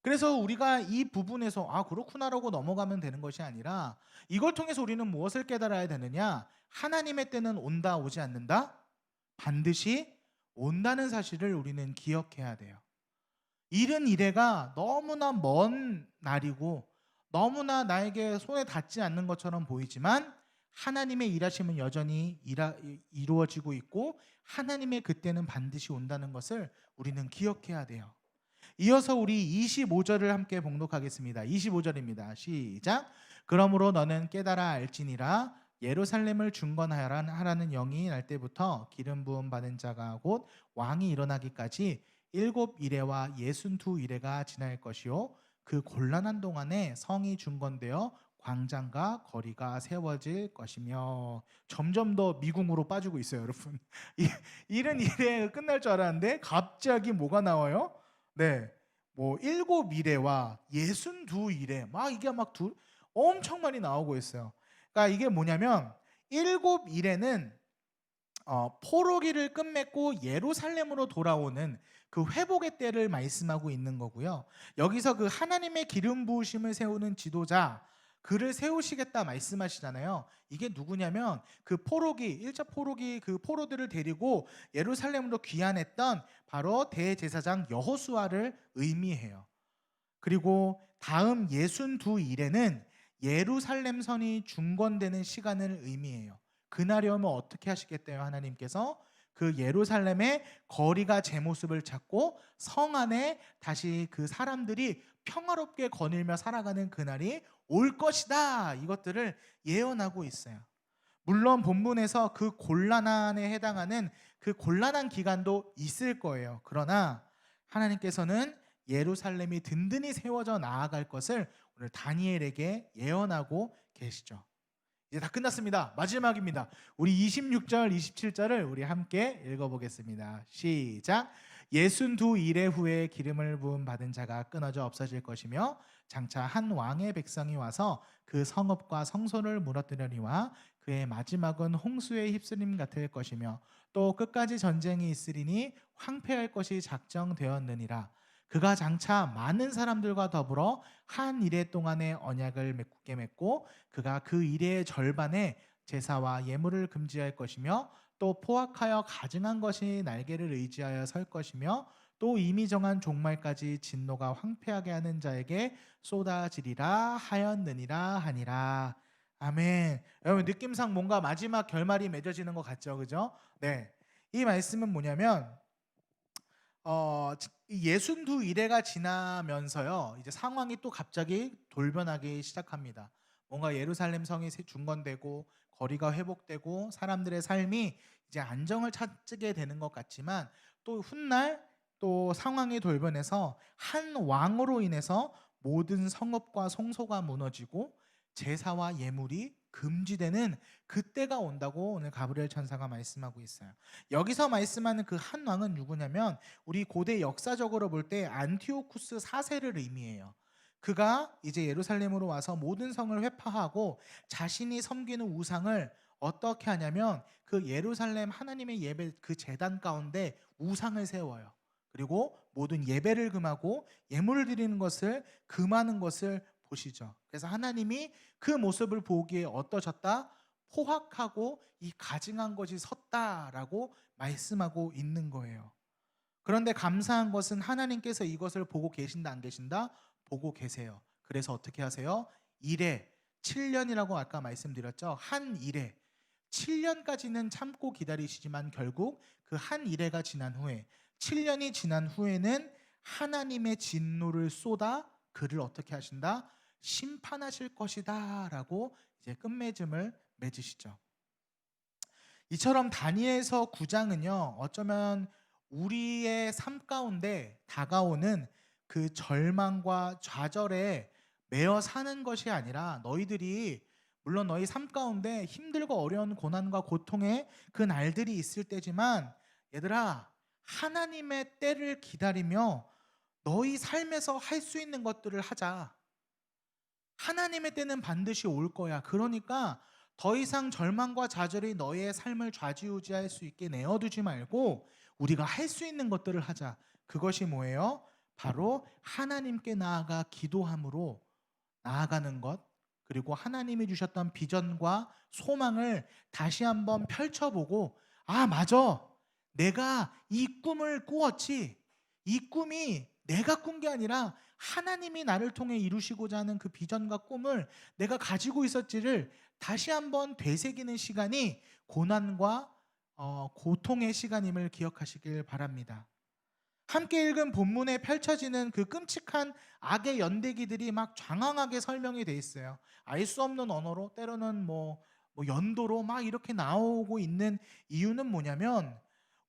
그래서 우리가 이 부분에서 그렇구나라고 넘어가면 되는 것이 아니라, 이걸 통해서 우리는 무엇을 깨달아야 되느냐? 하나님의 때는 온다, 오지 않는다? 반드시 온다는 사실을 우리는 기억해야 돼요. 일은 이래가 너무나 먼 날이고 너무나 나에게 손에 닿지 않는 것처럼 보이지만, 하나님의 일하심은 여전히 이루어지고 있고 하나님의 그때는 반드시 온다는 것을 우리는 기억해야 돼요. 이어서 우리 25절을 함께 봉독하겠습니다. 25절입니다. 시작. 그러므로 너는 깨달아 알지니라. 예루살렘을 중건하라는 영이 날 때부터 기름 부음 받은 자가 곧 왕이 일어나기까지 7이레와 62이레가 지날 것이요, 그 곤란한 동안에 성이 중건되어 광장과 거리가 세워질 것이며. 점점 더 미궁으로 빠지고 있어요, 여러분. 일은 이래 끝날 줄 알았는데 갑자기 뭐가 나와요? 네, 뭐 7이레와 62이레 막 이게 엄청 많이 나오고 있어요. 그러니까 이게 뭐냐면, 7이레는 포로기를 끝맺고 예루살렘으로 돌아오는 그 회복의 때를 말씀하고 있는 거고요. 여기서 그 하나님의 기름 부으심을 세우는 지도자, 그를 세우시겠다 말씀하시잖아요. 이게 누구냐면, 그 포로기, 1차 포로기, 그 포로들을 데리고 예루살렘으로 귀환했던 바로 대제사장 여호수아를 의미해요. 그리고 다음 62일에는 예루살렘 선이 중건되는 시간을 의미해요. 그날이 오면 어떻게 하시겠대요? 하나님께서 그 예루살렘의 거리가 제 모습을 찾고 성 안에 다시 그 사람들이 평화롭게 거닐며 살아가는 그날이 올 것이다. 이것들을 예언하고 있어요. 물론 본문에서 그 곤란함에 해당하는 그 곤란한 기간도 있을 거예요. 그러나 하나님께서는 예루살렘이 든든히 세워져 나아갈 것을 오늘 다니엘에게 예언하고 계시죠. 이제 다 끝났습니다. 마지막입니다. 우리 26절, 27절을 우리 함께 읽어보겠습니다. 시작. 예순두 이래 후에 기름을 부음 받은 자가 끊어져 없어질 것이며 장차 한 왕의 백성이 와서 그 성읍과 성소를 무너뜨리니와 그의 마지막은 홍수의 휩쓸림 같을 것이며 또 끝까지 전쟁이 있으리니 황폐할 것이 작정되었느니라. 그가 장차 많은 사람들과 더불어 한 이래 동안의 언약을 굳게 맺고 그가 그 이래의 절반에 제사와 예물을 금지할 것이며 또 포악하여 가증한 것이 날개를 의지하여 설 것이며 또 이미 정한 종말까지 진노가 황폐하게 하는 자에게 쏟아지리라 하였느니라 하니라. 아멘. 여러분 느낌상 뭔가 마지막 결말이 맺어지는 것 같죠, 그죠? 네, 이 말씀은 뭐냐면 예순두 이래가 지나면서요, 이제 상황이 또 갑자기 돌변하기 시작합니다. 뭔가 예루살렘 성이 중건되고 거리가 회복되고 사람들의 삶이 이제 안정을 찾게 되는 것 같지만 또 훗날 또 상황이 돌변해서 한 왕으로 인해서 모든 성읍과 성소가 무너지고 제사와 예물이 금지되는 그때가 온다고 오늘 가브리엘 천사가 말씀하고 있어요. 여기서 말씀하는 그 한 왕은 누구냐면 우리 고대 역사적으로 볼 때 안티오쿠스 4세를 의미해요. 그가 이제 예루살렘으로 와서 모든 성을 회파하고 자신이 섬기는 우상을 어떻게 하냐면 그 예루살렘 하나님의 예배 그 제단 가운데 우상을 세워요. 그리고 모든 예배를 금하고 예물을 드리는 것을 금하는 것을 보시죠. 그래서 하나님이 그 모습을 보기에 어떠셨다? 포악하고 이 가증한 것이 섰다라고 말씀하고 있는 거예요. 그런데 감사한 것은 하나님께서 이것을 보고 계신다 안 계신다? 보고 계세요. 그래서 어떻게 하세요? 이래 7년이라고 아까 말씀드렸죠. 한 이래 7년까지는 참고 기다리시지만 결국 그 한 이래가 지난 후에 7년이 지난 후에는 하나님의 진노를 쏟아 그를 어떻게 하신다? 심판하실 것이다 라고 이제 끝맺음을 맺으시죠. 이처럼 다니엘서 9장은요 어쩌면 우리의 삶 가운데 다가오는 그 절망과 좌절에 매여 사는 것이 아니라 너희들이 물론 너희 삶 가운데 힘들고 어려운 고난과 고통의 그 날들이 있을 때지만 얘들아 하나님의 때를 기다리며 너희 삶에서 할 수 있는 것들을 하자. 하나님의 때는 반드시 올 거야. 그러니까 더 이상 절망과 좌절이 너의 삶을 좌지우지할 수 있게 내어두지 말고 우리가 할 수 있는 것들을 하자. 그것이 뭐예요? 바로 하나님께 나아가 기도함으로 나아가는 것, 그리고 하나님이 주셨던 비전과 소망을 다시 한번 펼쳐보고 아 맞아, 내가 이 꿈을 꾸었지. 이 꿈이 내가 꾼 게 아니라 하나님이 나를 통해 이루시고자 하는 그 비전과 꿈을 내가 가지고 있었지를 다시 한번 되새기는 시간이 고난과 고통의 시간임을 기억하시길 바랍니다. 함께 읽은 본문에 펼쳐지는 그 끔찍한 악의 연대기들이 막 장황하게 설명이 돼 있어요. 알 수 없는 언어로 때로는 뭐 연도로 막 이렇게 나오고 있는 이유는 뭐냐면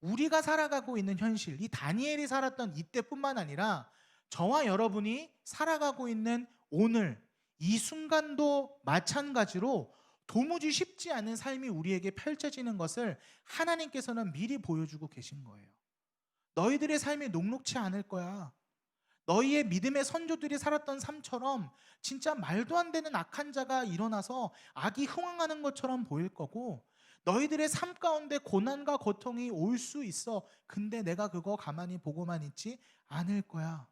우리가 살아가고 있는 현실, 이 다니엘이 살았던 이때뿐만 아니라 저와 여러분이 살아가고 있는 오늘 이 순간도 마찬가지로 도무지 쉽지 않은 삶이 우리에게 펼쳐지는 것을 하나님께서는 미리 보여주고 계신 거예요. 너희들의 삶이 녹록치 않을 거야. 너희의 믿음의 선조들이 살았던 삶처럼 진짜 말도 안 되는 악한 자가 일어나서 악이 흥황하는 것처럼 보일 거고 너희들의 삶 가운데 고난과 고통이 올 수 있어. 근데 내가 그거 가만히 보고만 있지 않을 거야.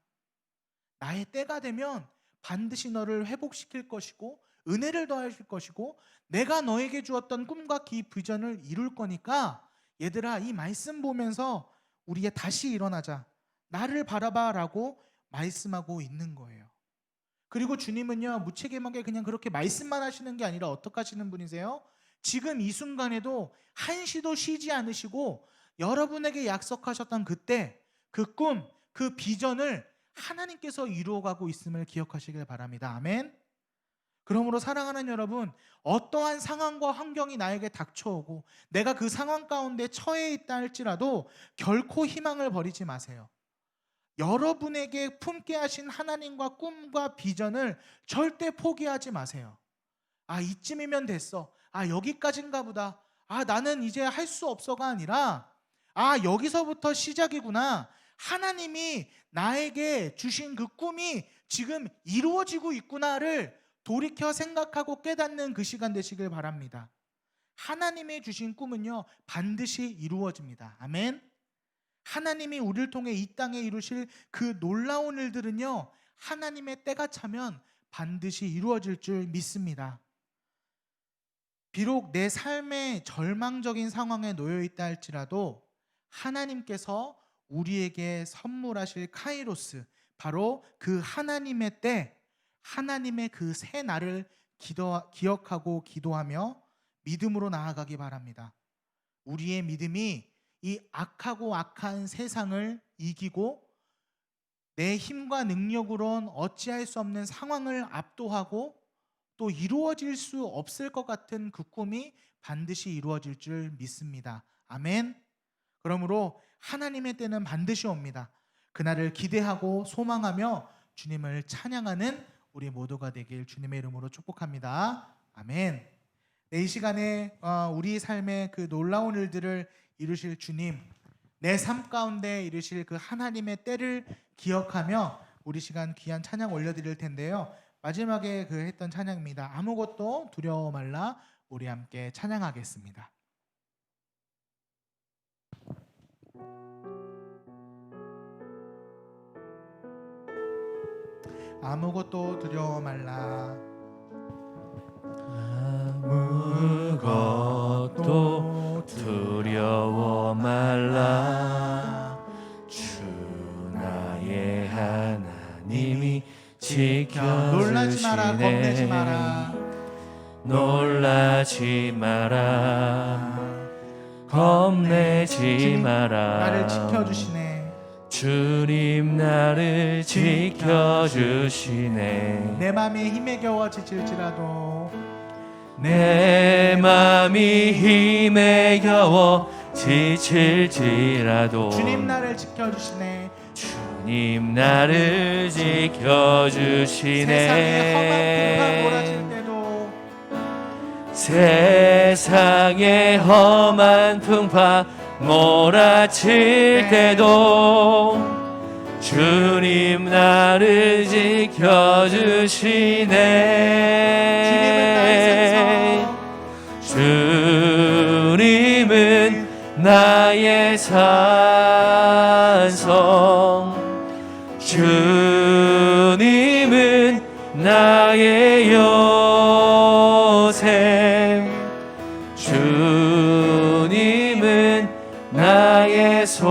나의 때가 되면 반드시 너를 회복시킬 것이고 은혜를 더하실 것이고 내가 너에게 주었던 꿈과 비전을 이룰 거니까 얘들아 이 말씀 보면서 우리가 다시 일어나자. 나를 바라봐라고 말씀하고 있는 거예요. 그리고 주님은요 무책임하게 그냥 그렇게 말씀만 하시는 게 아니라 어떻게 하시는 분이세요? 지금 이 순간에도 한시도 쉬지 않으시고 여러분에게 약속하셨던 그때 그 꿈, 그 비전을 하나님께서 이루어가고 있음을 기억하시길 바랍니다. 아멘. 그러므로 사랑하는 여러분, 어떠한 상황과 환경이 나에게 닥쳐오고 내가 그 상황 가운데 처해 있다 할지라도 결코 희망을 버리지 마세요. 여러분에게 품게 하신 하나님과 꿈과 비전을 절대 포기하지 마세요. 아 이쯤이면 됐어. 아 여기까지인가 보다. 아 나는 이제 할 수 없어가 아니라 아 여기서부터 시작이구나. 하나님이 나에게 주신 그 꿈이 지금 이루어지고 있구나를 돌이켜 생각하고 깨닫는 그 시간 되시길 바랍니다. 하나님의 주신 꿈은요, 반드시 이루어집니다. 아멘. 하나님이 우리를 통해 이 땅에 이루실 그 놀라운 일들은요, 하나님의 때가 차면 반드시 이루어질 줄 믿습니다. 비록 내 삶의 절망적인 상황에 놓여 있다 할지라도 하나님께서 우리에게 선물하실 카이로스, 바로 그 하나님의 때, 하나님의 그 새 날을 기억하고 기도하며 믿음으로 나아가기 바랍니다. 우리의 믿음이 이 악하고 악한 세상을 이기고 내 힘과 능력으론 어찌할 수 없는 상황을 압도하고 또 이루어질 수 없을 것 같은 그 꿈이 반드시 이루어질 줄 믿습니다. 아멘. 그러므로 하나님의 때는 반드시 옵니다. 그날을 기대하고 소망하며 주님을 찬양하는 우리 모두가 되길 주님의 이름으로 축복합니다. 아멘. 네, 이 시간에 우리 삶의 그 놀라운 일들을 이루실 주님, 내 삶 가운데 이루실 그 하나님의 때를 기억하며 우리 시간 귀한 찬양 올려드릴 텐데요. 마지막에 그 했던 찬양입니다. 아무것도 두려워 말라. 우리 함께 찬양하겠습니다. 아무것도 두려워 말라. 아무것도 두려워 말라. 주 나의 하나님이 놀라지 마라, 겁내지 마라. 놀라지 마라, 겁내지 주님, 마라. 나를 지켜주시네. 주님 나를 지켜주시네. 내 맘에 힘에 겨워 지칠지라도, 내 맘이 힘에 겨워 지칠지라도 주님 나를 지켜주시네. 주님 나를 지켜주시네. 세상의 험한 풍파 몰아칠 때도 세상의 험한 풍파 몰아칠 때도 주님 나를 지켜주시네. 주님은 나의 산성, 주님은 나의 요새, 주님은 나의 소망,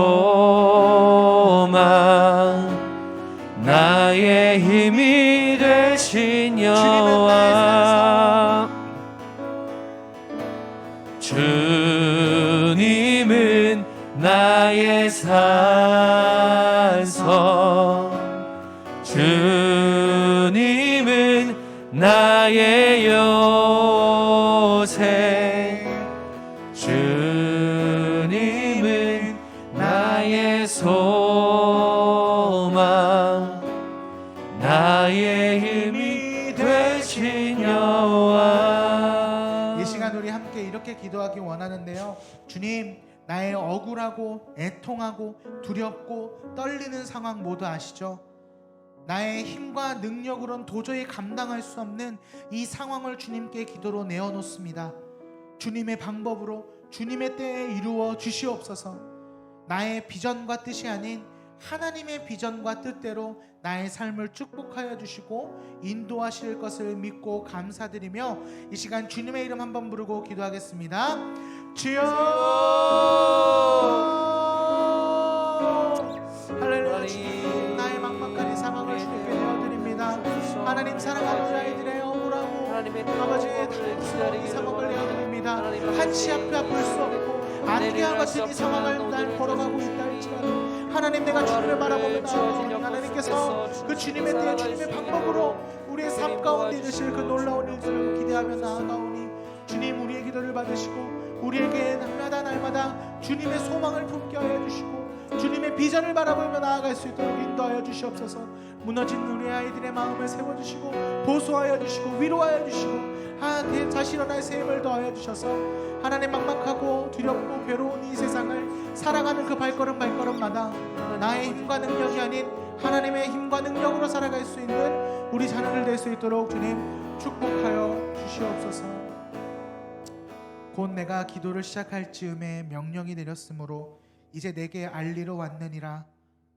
나의 힘이 되신 여호와. 주님은 나의 산성, 주님은 나의 요새, 주님은 나의 소망, 나의 힘이 되신 여호와. 이 시간 우리 함께 이렇게 기도하기 원하는데요. 주님, 나의 억울하고 애통하고 두렵고 떨리는 상황 모두 아시죠? 나의 힘과 능력으론 도저히 감당할 수 없는 이 상황을 주님께 기도로 내어놓습니다. 주님의 방법으로 주님의 때에 이루어 주시옵소서. 나의 비전과 뜻이 아닌 하나님의 비전과 뜻대로 나의 삶을 축복하여 주시고 인도하실 것을 믿고 감사드리며 이 시간 주님의 이름 한번 부르고 기도하겠습니다. 주여, 할렐루야. 주님, 나의 막막한 이 상황을 주님께 내어드립니다. 하나님, 사랑하는 우리 아이들의 억울하고 아버지의 이 상황을 내어드립니다. 한치 앞에 아플 수 없고 안개와 같은 이 상황을 날 걸어가고 있다 할지라도 하나님, 내가 주님을 바라보며 나아가오니 하나님께서 그 주님의 때에 주님의 방법으로 우리의 삶 가운데 이르실 그 놀라운 일들을 기대하며 나아가오니 주님, 우리의 기도를 받으시고 우리에게 날마다 주님의 소망을 품게 하여 주시고 주님의 비전을 바라보며 나아갈 수 있도록 인도하여 주시옵소서. 무너진 우리 아이들의 마음을 세워주시고 보수하여 주시고 위로하여 주시고 다시 일어날 새 힘을 더하여 주셔서 하나님 막막하고 두렵고 괴로운 이 세상을 살아가는 그 발걸음마다 나의 힘과 능력이 아닌 하나님의 힘과 능력으로 살아갈 수 있는 우리 자녀들 될 수 있도록 주님 축복하여 주시옵소서. 곧 내가 기도를 시작할 즈음에 명령이 내렸으므로 이제 내게 알리러 왔느니라.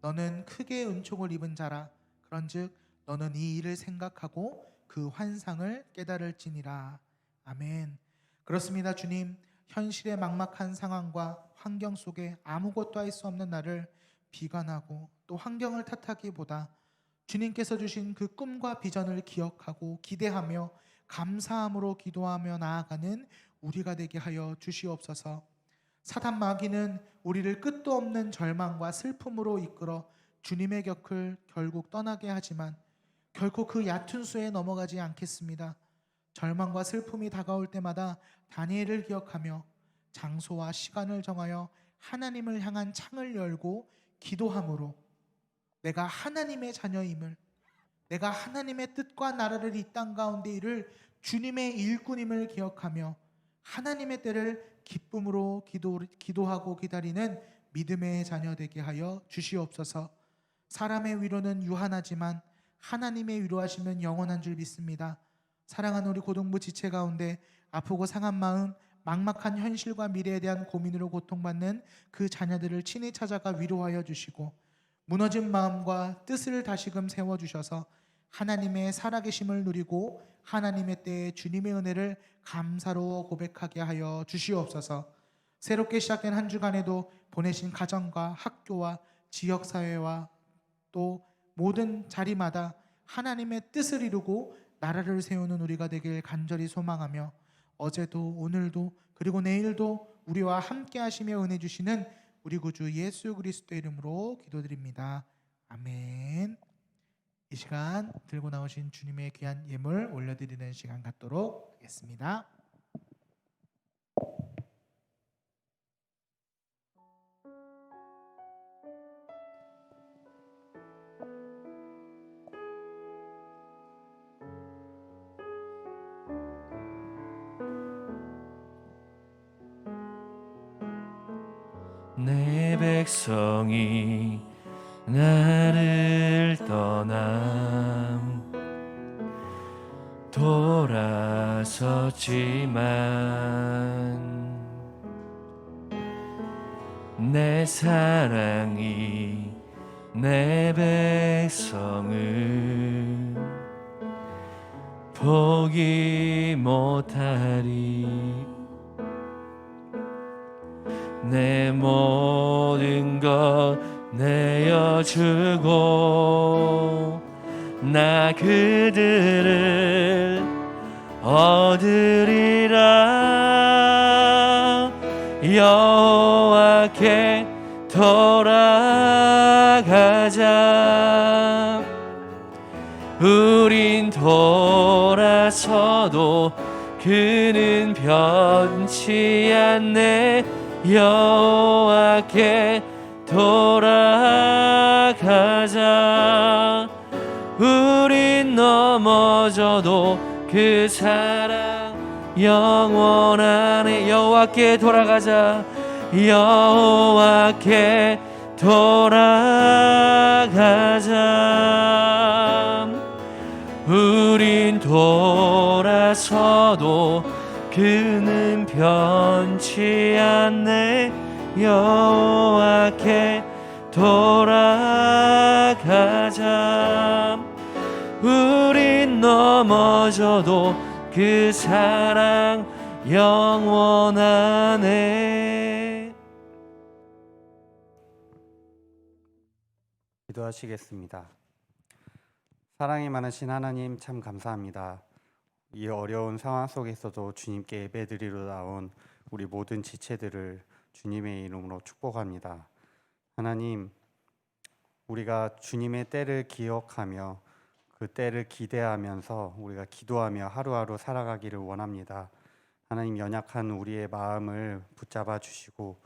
너는 크게 은총을 입은 자라. 그런즉 너는 이 일을 생각하고 그 환상을 깨달을지니라. 아멘. 그렇습니다. 주님, 현실의 막막한 상황과 환경 속에 아무것도 할 수 없는 나를 비관하고 또 환경을 탓하기보다 주님께서 주신 그 꿈과 비전을 기억하고 기대하며 감사함으로 기도하며 나아가는 우리가 되게 하여 주시옵소서. 사단 마귀는 우리를 끝도 없는 절망과 슬픔으로 이끌어 주님의 곁을 결국 떠나게 하지만 결코 그 얕은 수에 넘어가지 않겠습니다. 절망과 슬픔이 다가올 때마다 다니엘을 기억하며 장소와 시간을 정하여 하나님을 향한 창을 열고 기도함으로 내가 하나님의 자녀임을, 내가 하나님의 뜻과 나라를 이 땅 가운데 이룰 주님의 일꾼임을 기억하며 하나님의 때를 기쁨으로 기도하고 기다리는 믿음의 자녀 되게 하여 주시옵소서. 사람의 위로는 유한하지만 하나님의 위로하시면 영원한 줄 믿습니다. 사랑하는 우리 고동부 지체 가운데 아프고 상한 마음, 막막한 현실과 미래에 대한 고민으로 고통받는 그 자녀들을 친히 찾아가 위로하여 주시고 무너진 마음과 뜻을 다시금 세워주셔서 하나님의 살아계심을 누리고 하나님의 때에 주님의 은혜를 감사로 고백하게 하여 주시옵소서. 새롭게 시작된 한 주간에도 보내신 가정과 학교와 지역사회와 또 모든 자리마다 하나님의 뜻을 이루고 나라를 세우는 우리가 되길 간절히 소망하며 어제도 오늘도 그리고 내일도 우리와 함께 하시며 은혜 주시는 우리 구주 예수 그리스도 이름으로 기도드립니다. 아멘. 이 시간 들고 나오신 주님의 귀한 예물 올려드리는 시간 갖도록 하겠습니다. 내 백성이 나를 떠남 돌아섰지만 내 사랑이 내 백성을 포기 못하리. 내 모든 것 내어주고 나 그들을 얻으리라. 여호와께 돌아가자. 우린 돌아서도 그는 변치 않네. 여호와께 돌아가자. 우린 넘어져도 그 사랑 영원하네. 여호와께 돌아가자. 여호와께 돌아가자. 우린 돌아서도 그는 변치 않네. 여호와께 돌아가자. 우린 넘어져도 그 사랑 영원하네. 기도하시겠습니다. 사랑이 많으신 하나님, 참 감사합니다. 이 어려운 상황 속에서도 주님께 예배드리러 나온 우리 모든 지체들을 주님의 이름으로 축복합니다. 하나님, 우리가 주님의 때를 기억하며 그 때를 기대하면서 우리가 기도하며 하루하루 살아가기를 원합니다. 하나님, 연약한 우리의 마음을 붙잡아 주시고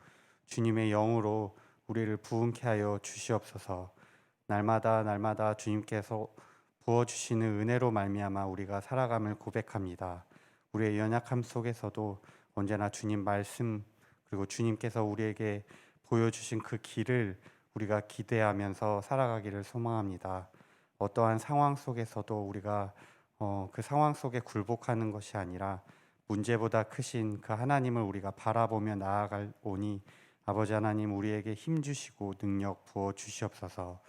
주님의 영으로 우리를 부흥케 하여 주시옵소서. 날마다 주님께서 부어주시는 은혜로 말미암아 우리가 살아감을 고백합니다. 우리의 연약함 속에서도 언제나 주님 말씀 그리고 주님께서 우리에게 보여주신 그 길을 우리가 기대하면서 살아가기를 소망합니다. 어떠한 상황 속에서도 우리가 그 상황 속에 굴복하는 것이 아니라 문제보다 크신 그 하나님을 우리가 바라보며 나아갈 오니 아버지 하나님 우리에게 힘 주시고 능력 부어 주시옵소서.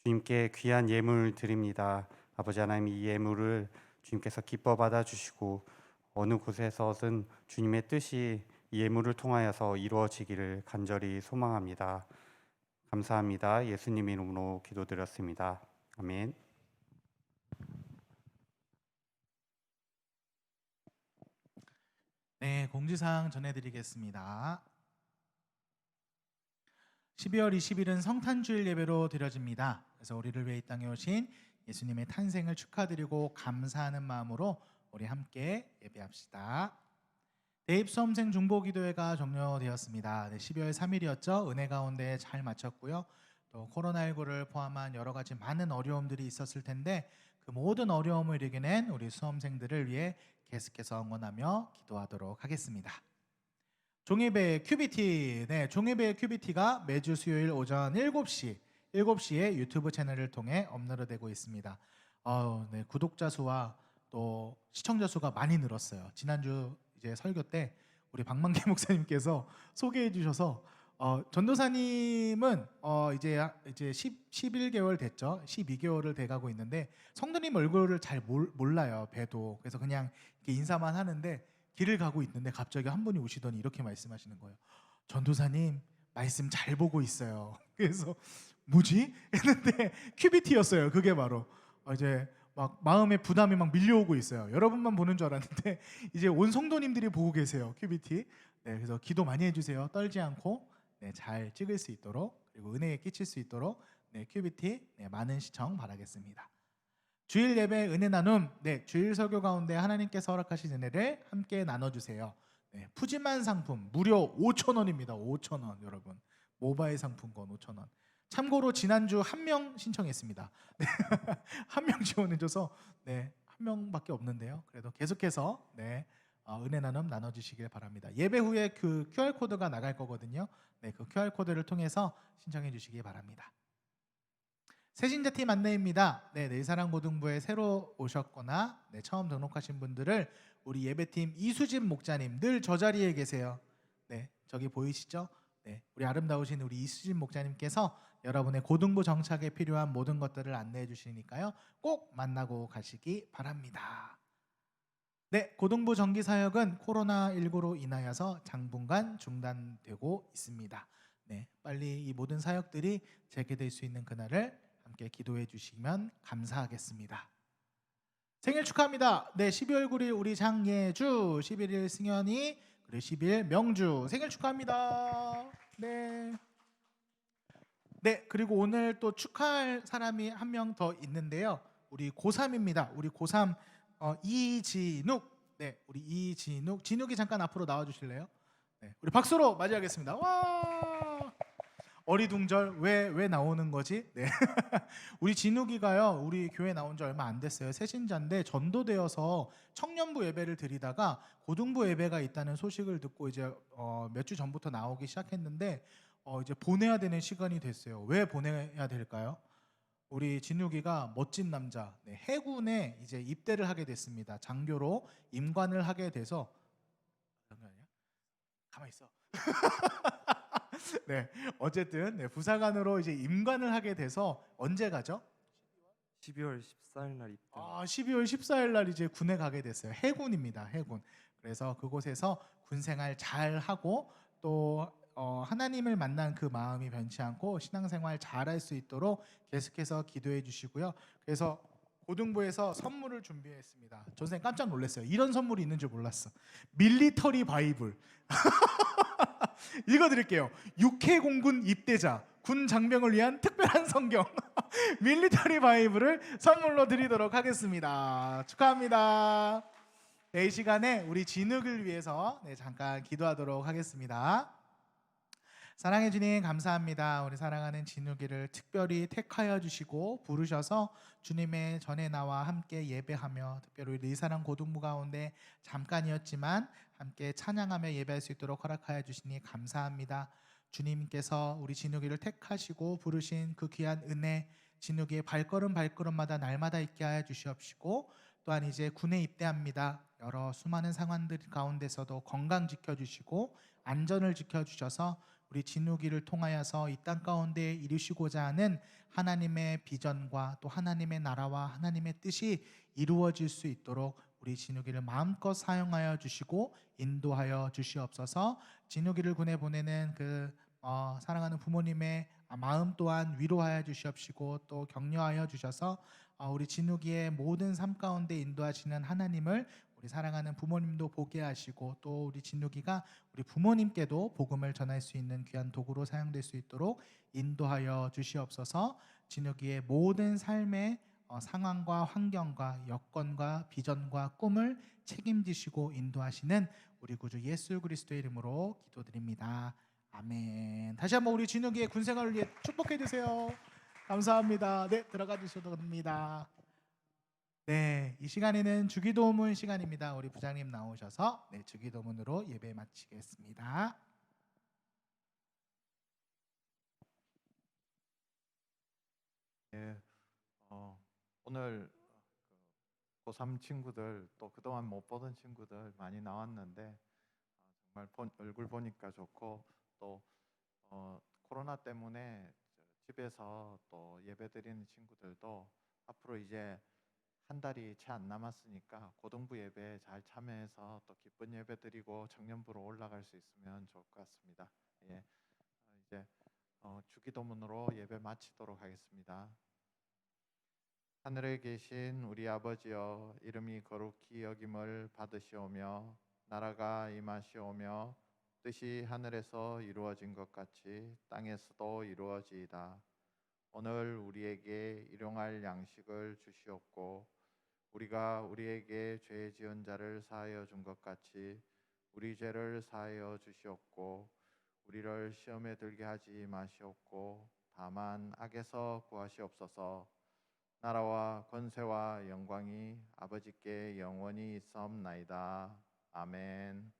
주님께 귀한 예물 드립니다. 아버지 하나님 이 예물을 주님께서 기뻐 받아 주시고 어느 곳에서든 주님의 뜻이 이 예물을 통하여서 이루어지기를 간절히 소망합니다. 감사합니다. 예수님 이름으로 기도드렸습니다. 아멘. 네, 공지사항 전해드리겠습니다. 12월 20일은 성탄주일 예배로 드려집니다. 그래서 우리를 위해 이 땅에 오신 예수님의 탄생을 축하드리고 감사하는 마음으로 우리 함께 예배합시다. 대입 수험생 중보기도회가 종료되었습니다. 12월 3일이었죠. 은혜 가운데 잘 마쳤고요. 또 코로나19를 포함한 여러 가지 많은 어려움들이 있었을 텐데 그 모든 어려움을 이겨낸 우리 수험생들을 위해 계속해서 응원하며 기도하도록 하겠습니다. 종예배 큐비티, 종예배 큐비티가 매주 수요일 오전 7시에 유튜브 채널을 통해 업로드되고 있습니다. 구독자 수와 또 시청자 수가 많이 늘었어요. 지난주 이제 설교 때 우리 박만계 목사님께서 소개해 주셔서 전도사님은 이제 11개월 됐죠. 12개월을 돼가고 있는데 성도님 얼굴을 잘 몰라요. 뵈도. 그래서 그냥 이렇게 인사만 하는데 길을 가고 있는데 갑자기 한 분이 오시더니 이렇게 말씀하시는 거예요. 전도사님 말씀 잘 보고 있어요. 그래서 뭐지? 했는데 큐비티였어요. 그게 바로 이제 막 마음에 부담이 막 밀려오고 있어요. 여러분만 보는 줄 알았는데 이제 온 성도님들이 보고 계세요. 큐비티. 그래서 기도 많이 해주세요. 떨지 않고 잘 찍을 수 있도록 그리고 은혜에 끼칠 수 있도록 큐비티 많은 시청 바라겠습니다. 주일 예배 은혜 나눔, 주일 설교 가운데 하나님께서 허락하신 은혜를 함께 나눠주세요. 푸짐한 상품 무려 5,000원입니다. 5,000원 여러분. 모바일 상품권 5,000원. 참고로 지난주 한 명 신청했습니다. 한 명 지원해줘서 한 명밖에 없는데요. 그래도 계속해서 은혜 나눔 나눠주시길 바랍니다. 예배 후에 그 QR 코드가 나갈 거거든요. 그 QR 코드를 통해서 신청해 주시기 바랍니다. 새신자팀 안내입니다. 내일사랑고등부에 새로 오셨거나 처음 등록하신 분들을 우리 예배팀 이수진 목자님 늘 저 자리에 계세요. 저기 보이시죠? 우리 아름다우신 우리 이수진 목자님께서 여러분의 고등부 정착에 필요한 모든 것들을 안내해 주시니까요. 꼭 만나고 가시기 바랍니다. 고등부 정기 사역은 코로나19로 인하여서 당분간 중단되고 있습니다. 빨리 이 모든 사역들이 재개될 수 있는 그날을 함께 기도해 주시면 감사하겠습니다. 생일 축하합니다. 12월 9일 우리 장예주, 11일 승현이, 그리고 10일 명주 생일 축하합니다. 그리고 오늘 또 축하할 사람이 한 명 더 있는데요. 우리 고3입니다. 우리 고3 이진욱. 우리 이진욱. 진욱이 잠깐 앞으로 나와 주실래요? 우리 박수로 맞이하겠습니다. 와! 어리둥절 왜 나오는 거지? 우리 진욱이가요. 우리 교회 나온 지 얼마 안 됐어요. 새신자인데 전도되어서 청년부 예배를 드리다가 고등부 예배가 있다는 소식을 듣고 이제 몇 주 전부터 나오기 시작했는데 이제 보내야 되는 시간이 됐어요. 왜 보내야 될까요? 우리 진욱이가 멋진 남자 해군에 이제 입대를 하게 됐습니다. 장교로 임관을 하게 돼서 가만히 있어. 어쨌든 부사관으로 이제 임관을 하게 돼서 언제 가죠? 12월 14일 날 입대. 12월 14일 날 이제 군에 가게 됐어요. 해군입니다. 해군. 그래서 그곳에서 군 생활 잘 하고 또 하나님을 만난 그 마음이 변치 않고 신앙생활 잘할 수 있도록 계속해서 기도해 주시고요. 그래서 고등부에서 선물을 준비했습니다. 선생님 깜짝 놀랐어요. 이런 선물이 있는 줄 몰랐어. 밀리터리 바이블. 읽어드릴게요. 육해공군 입대자 군 장병을 위한 특별한 성경 밀리터리 바이블을 선물로 드리도록 하겠습니다. 축하합니다. 이 시간에 우리 진욱을 위해서 잠깐 기도하도록 하겠습니다. 사랑해 주님 감사합니다. 우리 사랑하는 진욱이를 특별히 택하여 주시고 부르셔서 주님의 전에 나와 함께 예배하며 특별히 우리 리사랑 고등부 가운데 잠깐이었지만 함께 찬양하며 예배할 수 있도록 허락하여 주시니 감사합니다. 주님께서 우리 진욱이를 택하시고 부르신 그 귀한 은혜, 진욱이의 발걸음 발걸음마다 날마다 있게 하여 주시옵시고, 또한 이제 군에 입대합니다. 여러 수많은 상황들 가운데서도 건강 지켜주시고 안전을 지켜주셔서 우리 진욱이를 통하여서 이 땅 가운데 이루시고자 하는 하나님의 비전과 또 하나님의 나라와 하나님의 뜻이 이루어질 수 있도록 우리 진욱이를 마음껏 사용하여 주시고 인도하여 주시옵소서. 진욱이를 군에 보내는 사랑하는 부모님의 마음 또한 위로하여 주시옵시고 또 격려하여 주셔서 우리 진욱이의 모든 삶 가운데 인도하시는 하나님을 우리 사랑하는 부모님도 보게 하시고 또 우리 진욱이가 우리 부모님께도 복음을 전할 수 있는 귀한 도구로 사용될 수 있도록 인도하여 주시옵소서. 진욱이의 모든 삶의 상황과 환경과 여건과 비전과 꿈을 책임지시고 인도하시는 우리 구주 예수 그리스도의 이름으로 기도드립니다. 아멘. 다시 한번 우리 진욱이의 군 생활을 위해 축복해 주세요. 감사합니다. 네, 들어가 주셔도 됩니다. 네, 이 시간에는 주기도문 시간입니다. 우리 부장님 나오셔서 주기도문으로 예배 마치겠습니다. 예, 오늘 고3 친구들 또 그동안 못 보던 친구들 많이 나왔는데 정말 얼굴 보니까 좋고 또 코로나 때문에 집에서 또 예배 드리는 친구들도 앞으로 이제 한 달이 채 안 남았으니까 고등부 예배에 잘 참여해서 또 기쁜 예배 드리고 청년부로 올라갈 수 있으면 좋을 것 같습니다. 예, 이제 주기도문으로 예배 마치도록 하겠습니다. 하늘에 계신 우리 아버지여, 이름이 거룩히 여김을 받으시오며 나라가 임하시오며 뜻이 하늘에서 이루어진 것 같이 땅에서도 이루어지이다. 오늘 우리에게 일용할 양식을 주시옵고 우리가 우리에게 죄 지은 자를 사하여 준 것 같이 우리 죄를 사하여 주시옵고 우리를 시험에 들게 하지 마시옵고 다만 악에서 구하시옵소서. 나라와 권세와 영광이 아버지께 영원히 있사옵나이다. 아멘.